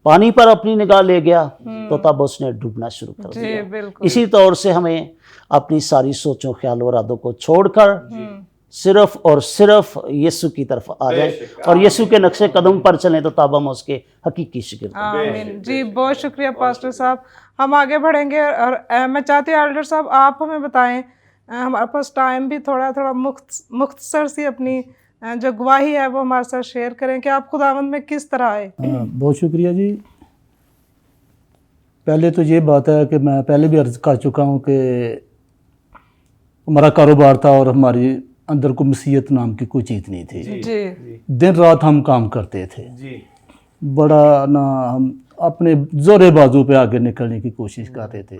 पानी पर अपनी निगाह ले गया, तो तब उसने डूबना शुरू कर जी दिया। बिल्कुल। इसी तौर से हमें अपनी सारी सोचों, ख्यालों, इरादों को छोड़कर सिर्फ और सिर्फ यीशु की तरफ आ जाए और यीशु के नक्शे कदम पर चलें, तो तब हम उसके हकीकी शागिर्द हैं। आमीन। जी बहुत शुक्रिया पास्टर साहब। हम आगे बढ़ेंगे और मैं चाहती हूँ एल्डर साहब आप हमें बताएं, हमारे पास टाइम भी थोड़ा मुख्तसर सी अपनी जो गवाही है वो हमारे साथ शेयर करें कि आप खुदावंद में किस तरह आए। बहुत शुक्रिया जी। पहले तो ये बात है कि मैं पहले भी अर्ज़ कर चुका हूँ कि हमारा कारोबार था और हमारी अंदर को मसीहत नाम की कोई चीज़ नहीं थी। जी दिन रात हम काम करते थे, जी बड़ा ना हम अपने जोरे बाजू पे आगे निकलने की कोशिश कर रहे थे।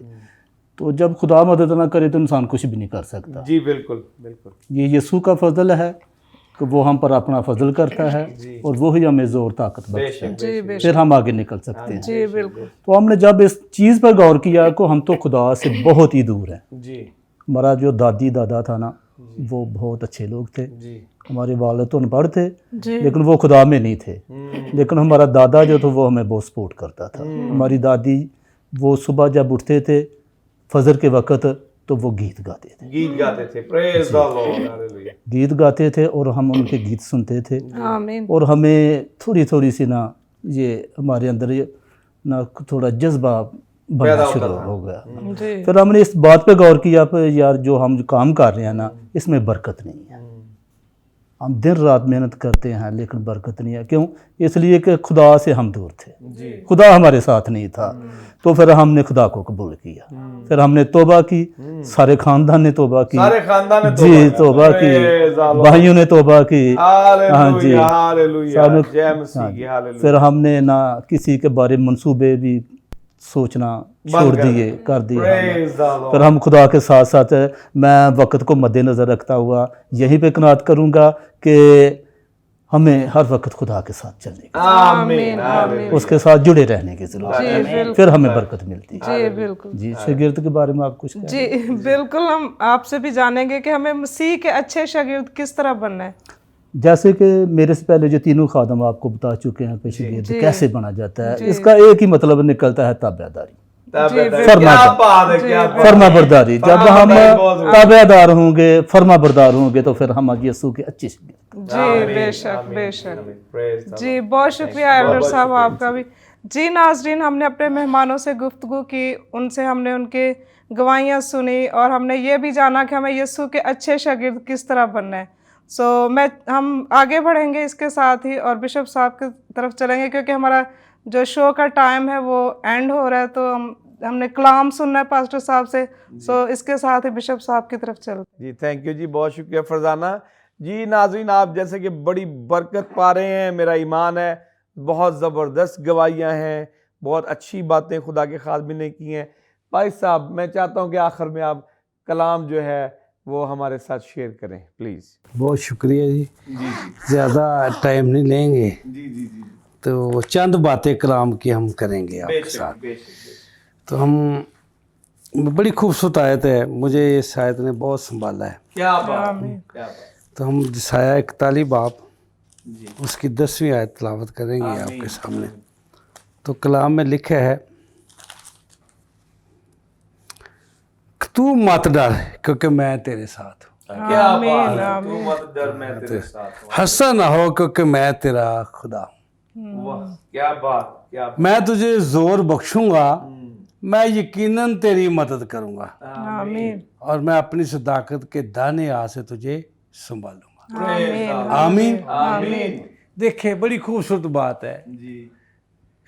तो जब खुदा मदद ना करे तो इंसान कुछ भी नहीं कर सकता। जी बिल्कुल बिल्कुल। ये यीशु का फजल है कि वो हम पर अपना फजल करता है और वो ही हमें जोर ताकत बख्शता है, जी बेशक फिर हम आगे निकल सकते हैं। जी बिल्कुल तो हमने जब इस चीज़ पर गौर किया कि हम तो खुदा से बहुत ही दूर हैं। जी हमारा जो दादी दादा था ना, वो बहुत अच्छे लोग थे। जी हमारे वालिद तो अनपढ़ थे, जी लेकिन वो खुदा में नहीं थे। लेकिन हमारा दादा जो था वो हमें बहुत सपोर्ट करता था। हमारी दादी, वो सुबह जब उठते थे फजर के वक़्त, तो वो गीत गाते थे, गीत गाते थे। Praise the Lord, hallelujah. गीत गाते थे और हम उनके गीत सुनते थे। आमीन और हमें थोड़ी थोड़ी सी ना ये हमारे अंदर ये ना थोड़ा जज्बा पैदा बनना होता शुरू था। हो गया। जी फिर हमने इस बात पे गौर किया कि यार जो हम काम कर रहे हैं ना, इसमें बरकत नहीं है। हम दिन रात मेहनत करते हैं लेकिन बरकत नहीं है। क्यों? इसलिए कि खुदा से हम दूर थे, जी खुदा हमारे साथ नहीं था। तो फिर हमने खुदा को कबूल किया, फिर हमने तौबा की, सारे खानदान ने तौबा की, सारे खानदान ने जी तौबा की, Praise the Lord. भाइयों ने तौबा की। हाँ जी, हालेलुया हालेलुया, सारे- जय मसीह हाँ की, जी। हालेलुया। फिर हमने ना किसी के बारे में मंसूबे भी सोचना छोड़ कर दिए, कर दिए हमने। Praise the Lord. फिर हम खुदा के साथ साथ मैं वक्त को मद्देनज़र रखता हुआ यहीं पे कनात करूँगा कि हमें हर वक्त खुदा के साथ चलने की, आमीन हालेलुया। उसके साथ जुड़े रहने की ज़रूरत जी है, बिल्कुल फिर हमें बरकत मिलती है। जी बिल्कुल जी, शागिर्द के बारे में आप कुछ कहें? जी बिल्कुल हम आपसे भी जानेंगे कि हमें मसीह के अच्छे शागिर्द किस तरह बनना है। जैसे कि मेरे से पहले जो तीनों खादम आपको बता चुके हैं कि शागिर्द जी। कैसे बना जाता है, जी। इसका एक ही मतलब निकलता है ताबेदारी, क्या बात है, क्या बात है। फर्मा बरदारी। जब हम फर्माबरदारी बहुत जरूरी ताबेदार होंगे, फर्मा बरदार होंगे, तो फिर हम यीशु के अच्छे शागिर्द। जी बेशक बेशक Praise the जी बहुत शुक्रिया एल्डर साहब आपका भी। जी नाजरीन, हमने अपने मेहमानों से गुफ्तगू की, उनसे हमने उनके गवाहियाँ सुनी और हमने ये भी जाना कि हमें यीशु के अच्छे शागिर्द किस तरह बनना है। हम आगे बढ़ेंगे इसके साथ ही और बिशप साहब की तरफ चलेंगे, क्योंकि हमारा जो शो का टाइम है वो एंड हो रहा है। तो हमने कलाम सुनना है पास्टर साहब से। इसके साथ ही बिशप साहब की तरफ चलते जी। थैंक यू जी, बहुत शुक्रिया फरजाना जी। नाज़रीन, आप जैसे कि बड़ी बरकत पा रहे हैं, मेरा ईमान है बहुत ज़बरदस्त गवाहियाँ हैं, बहुत अच्छी बातें खुदा के खादमी ने की हैं। भाई साहब, मैं चाहता हूँ कि आखिर में आप कलाम जो है वो हमारे साथ शेयर करें प्लीज़। बहुत शुक्रिया जी। ज़्यादा टाइम नहीं लेंगे, जी जी जी, तो चंद बातें कलाम की हम करेंगे आपके साथ। तो हम बड़ी खूबसूरत आयत है, मुझे इस आयत ने बहुत संभाला है। क्या बात, क्या बात। तो हम जिसाया 41 बाब उसकी 10वीं आयत तिलावत करेंगे आपके सामने। तो कलाम में लिखा है, तू मत डर क्योंकि मैं तेरे साथ हूँ, क्या बात है, तू मत डर, मैं तेरे साथ हूँ। हंसा ना हो क्योंकि मैं तेरा खुदा हूँ। वाह, क्या बात, क्या बात। मैं तुझे जोर बख्शूंगा, मैं यकीनन तेरी मदद करूंगा आमीन और मैं अपनी सदाकत के दाने हाथ से तुझे संभालूंगा। आमीन आमीन। आमीन देखिए, बड़ी खूबसूरत बात है जी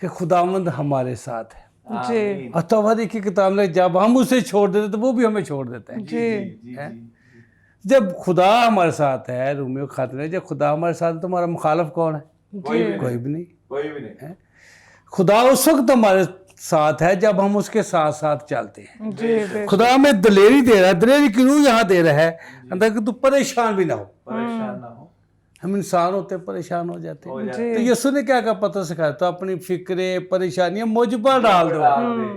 कि खुदावंद हमारे साथ है। जी और तौबा की किताब में जब हम उसे छोड़ देते तो वो भी हमें छोड़ देता है। जी हैं? जब खुदा हमारे साथ है, रोमियो खाते हैं, जब खुदा हमारे साथ है तो हमारा मुखालफ कौन है? कोई भी नहीं। कोई भी नहीं। खुदा उस वक्त हमारे साथ है जब हम उसके साथ साथ चलते हैं। जी बेशक खुदा हमें दिलेरी दे रहा है, दिलेरी क्यों यहाँ दे रहा है? अंदर कि तू परेशान भी ना हो। परेशान ना हो। हम इंसान होते हैं, परेशान हो जाते हैं। जी तो यीशु ने क्या कहा पता सिखाया, तो अपनी फिक्रें परेशानियां मुझ पर डाल दो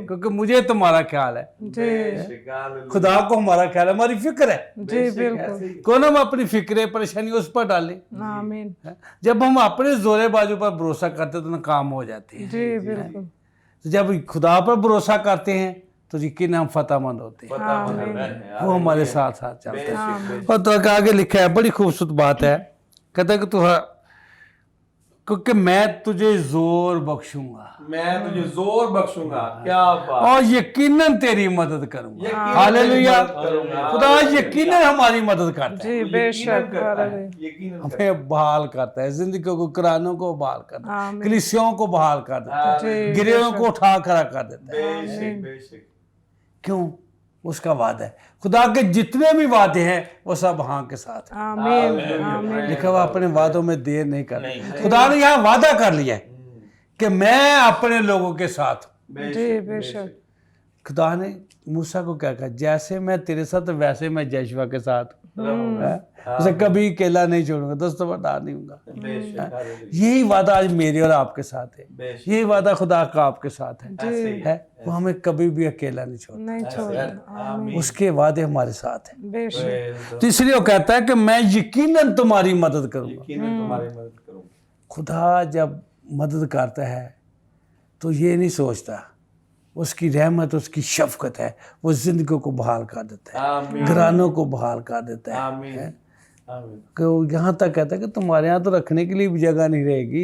क्योंकि मुझे तुम्हारा ख्याल है। जी खुदा को हमारा ख्याल है, हमारी फिक्र है। जी बिल्कुल कौन हम अपनी फिक्रें परेशानी उस पर डालें? आमीन जब हम अपने जोरे बाजू पर भरोसा करते तो नाकाम हो जाते हैं। जी बिल्कुल तो जब खुदा पर भरोसा करते हैं तो यकीन हम फतेहमंद होते हैं, वो हमारे साथ साथ चलते हैं। और तो आगे लिखा है, बड़ी खूबसूरत बात है, कहता है कि तू क्योंकि मैं तुझे जोर बख्शूंगा, मैं तुझे जोर बख्शूंगा। क्या बात। और यकीनन तेरी मदद करूंगा। यकीनन हालेलुया। तेरी मदद करूंगा। खुदा यकीनन हमारी मदद करता है, जी बेशक यकीनन हमें बहाल करता है, जिंदगी को, कुरानों को बहाल करता है, आमीन कलीसियाओं को बहाल कर देता है, जी गिरोहों को उठा खड़ा कर देता है। बेशक बेशक। क्यों? उसका वादा है। खुदा के जितने भी वादे हैं वो सब हाँ के साथ है। आमीन आमीन लिखा हुआ अपने वादों में देर नहीं करता। खुदा ने यहाँ वादा कर लिया है कि मैं अपने लोगों के साथ हूँ। जी बेशक खुदा ने मूसा को क्या कहा, जैसे मैं तेरे साथ वैसे मैं जशुआ के साथ हूँ। उसे कभी अकेला नहीं छोड़ूंगा, दस्तबरदार नहीं हूँगा। यही वादा आज मेरे और आपके साथ है। यही वादा खुदा का आपके साथ है। वो हमें कभी भी अकेला नहीं छोड़ता। नहीं छोड़ उसके वादे हमारे साथ हैं। बेशक तो इसलिए वो कहता है कि मैं यकीनन तुम्हारी मदद करूंगा। तुम्हारी मदद करूंगा। खुदा जब मदद करता है तो ये नहीं सोचता, उसकी रहमत उसकी शफकत है, वो जिंदगी को बहाल कर देता है, घरानों को बहाल कर देता है। कि यहाँ तक कहता है कि तुम्हारे यहाँ तो रखने के लिए भी जगह नहीं रहेगी।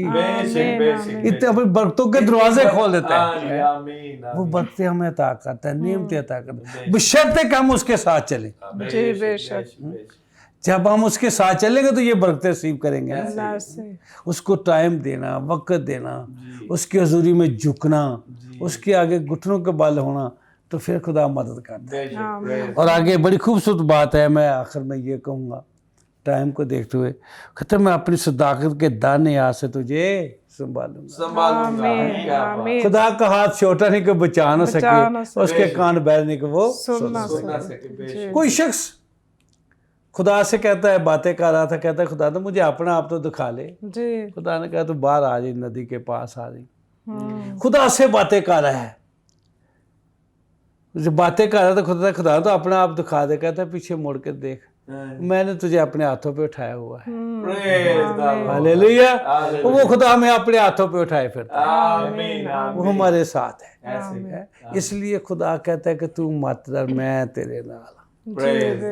इतने अपने बरकतों के दरवाजे खोल देता है। वो बरकतें हमें अता करता है, नियमतें अता करता है, बशर्ते कि हम उसके साथ चले। जी बेशक जब हम उसके साथ चलेंगे तो ये बरकतें रिसीव करेंगे। अल्लाह से उसको टाइम देना, वक्त देना, उसकी हजूरी में झुकना, उसके आगे घुटनों के बल होना, तो फिर खुदा मदद करता है। और आगे बड़ी खूबसूरत बात है, मैं आखिर में ये कहूँगा टाइम को देखते हुए, कहते मैं अपनी सदाकत के दाने आज से तुझे संभालूंगा। आमीन खुदा का हाथ छोटा नहीं कि बचा ना सके, उसके कान बहर नहीं कि वो सुनना सके। कोई शख्स खुदा से कहता है, बातें कर रहा था, कहता है खुदा तो मुझे अपना आप तो दिखा ले। जी खुदा ने कहा तो बाहर आ जाए, नदी के पास आ जाए। खुदा से बातें कर रहा है, जब बातें कर रहा था खुदा तो अपना आप दिखा दे, कहता है पीछे मुड़ के देख, मैंने तुझे अपने हाथों पे उठाया हुआ है। हालेलुया। वो खुदा हमें अपने हाथों पे उठाए फिरता है, वो हमारे साथ है। इसलिए खुदा कहता है कि तू मत डर, मैं तेरे नाल।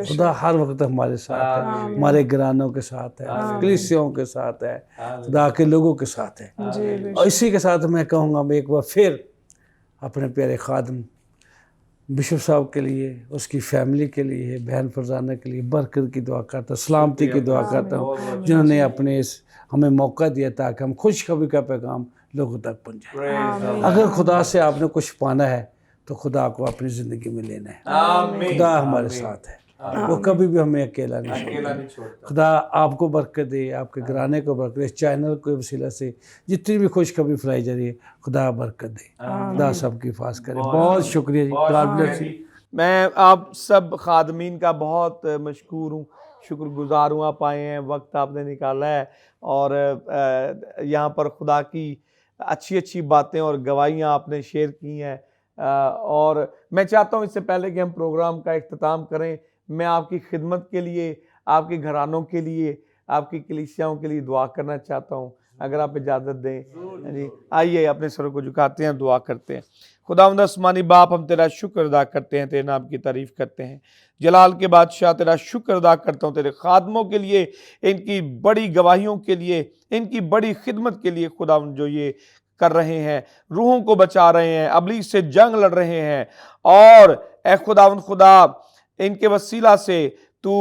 खुदा हर वक्त हमारे साथ है, हमारे घरानों के साथ है, कलीसियों के साथ है, खुदा के लोगों के साथ है। और इसी के साथ मैं कहूँगा, मैं एक बार फिर अपने प्यारे खादम बिशप साहब के लिए, उसकी फैमिली के लिए, बहन फरजाना के लिए बरकत की दुआ करता हूँ, सलामती की दुआ करता हूँ, जिन्होंने अपने इस हमें मौका दिया ताकि हम खुशखबरी का पैगाम लोगों तक पहुँचाएं। अगर खुदा से आपने कुछ पाना है तो खुदा को अपनी ज़िंदगी में लेना है। खुदा हमारे साथ है, वो कभी भी हमें अकेला नहीं छोड़ता। खुदा आपको बरकत दे, आपके घराने को बरकत दे, चैनल के वसीला से जितनी भी खुशखबरी फैलाई जा रही है, खुदा बरकत दे, खुदा सबकी हिफाज़त करे। बहुत शुक्रिया जी, गॉड ब्लेस यू। मैं आप सब खादमीन का बहुत मशकूर हूँ, शुक्रगुजार हूँ, आप आए हैं, वक्त आपने निकाला है और यहाँ पर खुदा की अच्छी अच्छी बातें और गवाहियाँ आपने शेयर की हैं। और मैं चाहता हूँ इससे पहले कि हम प्रोग्राम का इख्तिताम करें, मैं आपकी खिदमत के लिए, आपके घरानों के लिए, आपकी कलीसियाओं के लिए दुआ करना चाहता हूँ, अगर आप इजाज़त दें जी। आइए अपने सरों को झुकाते हैं, दुआ करते हैं। खुदावंद आसमानी बाप, हम तेरा शुक्र अदा करते हैं, तेरे नाम की तारीफ़ करते हैं। जलाल के बादशाह, तेरा शुक्र अदा करता हूँ तेरे खादमों के लिए, इनकी बड़ी गवाहियों के लिए, इनकी बड़ी खिदमत के लिए खुदावंद, जो ये कर रहे हैं, रूहों को बचा रहे हैं, अबलीस से जंग लड़ रहे हैं, और ए खुदावंद खुदा, इनके वसीला से तू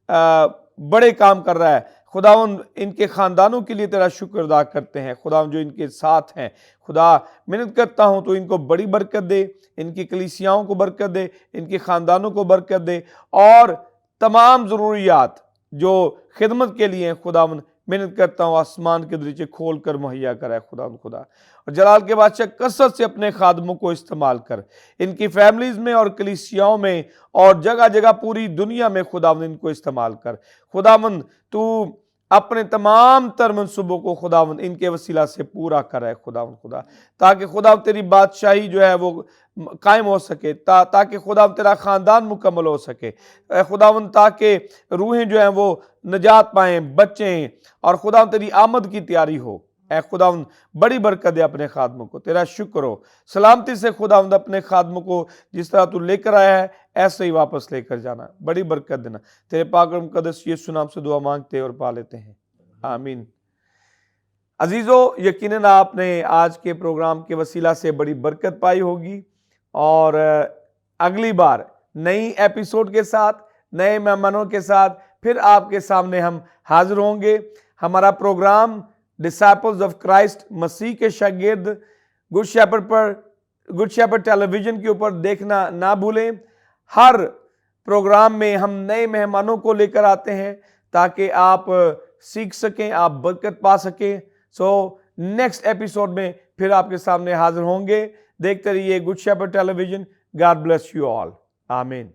बड़े काम कर रहा है। खुदावंद, इनके ख़ानदानों के लिए तेरा शुक्र अदा करते हैं। खुदावंद, जो इनके साथ हैं, खुदा मिन्नत करता हूँ तो इनको बड़ी बरकत दे, इनकी कलीसियाओं को बरकत दे, इनके ख़ानदानों को बरकत दे, और तमाम ज़रूरियात जो खिदमत के लिए हैं, खुदावंद मिन्नत करता हूँ आसमान के दरीचे खोल कर मुहैया कराए खुदावंद खुदा। और जलाल के बादशाह, कसरत से अपने खादमों को इस्तेमाल कर, इनकी फैमिलीज़ में और कलीसियाओं में और जगह जगह पूरी दुनिया में खुदावंद इनको इस्तेमाल कर। खुदावंद, तू अपने तमाम तर मनसूबों को खुदावंद इनके वसीला से पूरा करे खुदावंद खुदा, ताकि खुदावंद तेरी बादशाही जो है वो कायम हो सके, ताकि खुदावंद तेरा ख़ानदान मुकम्मल हो सके खुदावंद, ताकि रूहें जो हैं वो निजात पाएँ, बचें, और खुदावंद तेरी आमद की तैयारी हो। ऐ खुदावंद, बड़ी बरकत दे अपने खादमों को, तेरा शुक्र हो। सलामती से खुदावंद अपने खादमों को जिस तरह तू लेकर आया है ऐसे ही वापस लेकर जाना, बड़ी बरकत देना। तेरे पाक और मुकद्दस यीशु नाम से दुआ मांगते और पा लेते हैं, आमीन। अजीज़ों, यकीनन आपने आज के प्रोग्राम के वसीला से बड़ी बरकत पाई होगी, और अगली बार नई एपिसोड के साथ, नए मेहमानों के साथ फिर आपके सामने हम हाजिर होंगे। हमारा प्रोग्राम डिसाइपल्स ऑफ क्राइस्ट, मसीह के शागिर्द, गुड शेपर्ड टेलीविज़न के ऊपर देखना ना भूलें। हर प्रोग्राम में हम नए मेहमानों को लेकर आते हैं ताकि आप सीख सकें, आप बरकत पा सकें। सो नेक्स्ट एपिसोड में फिर आपके सामने हाजिर होंगे। देखते रहिए Good Shepherd Television. God bless you all. आमीन।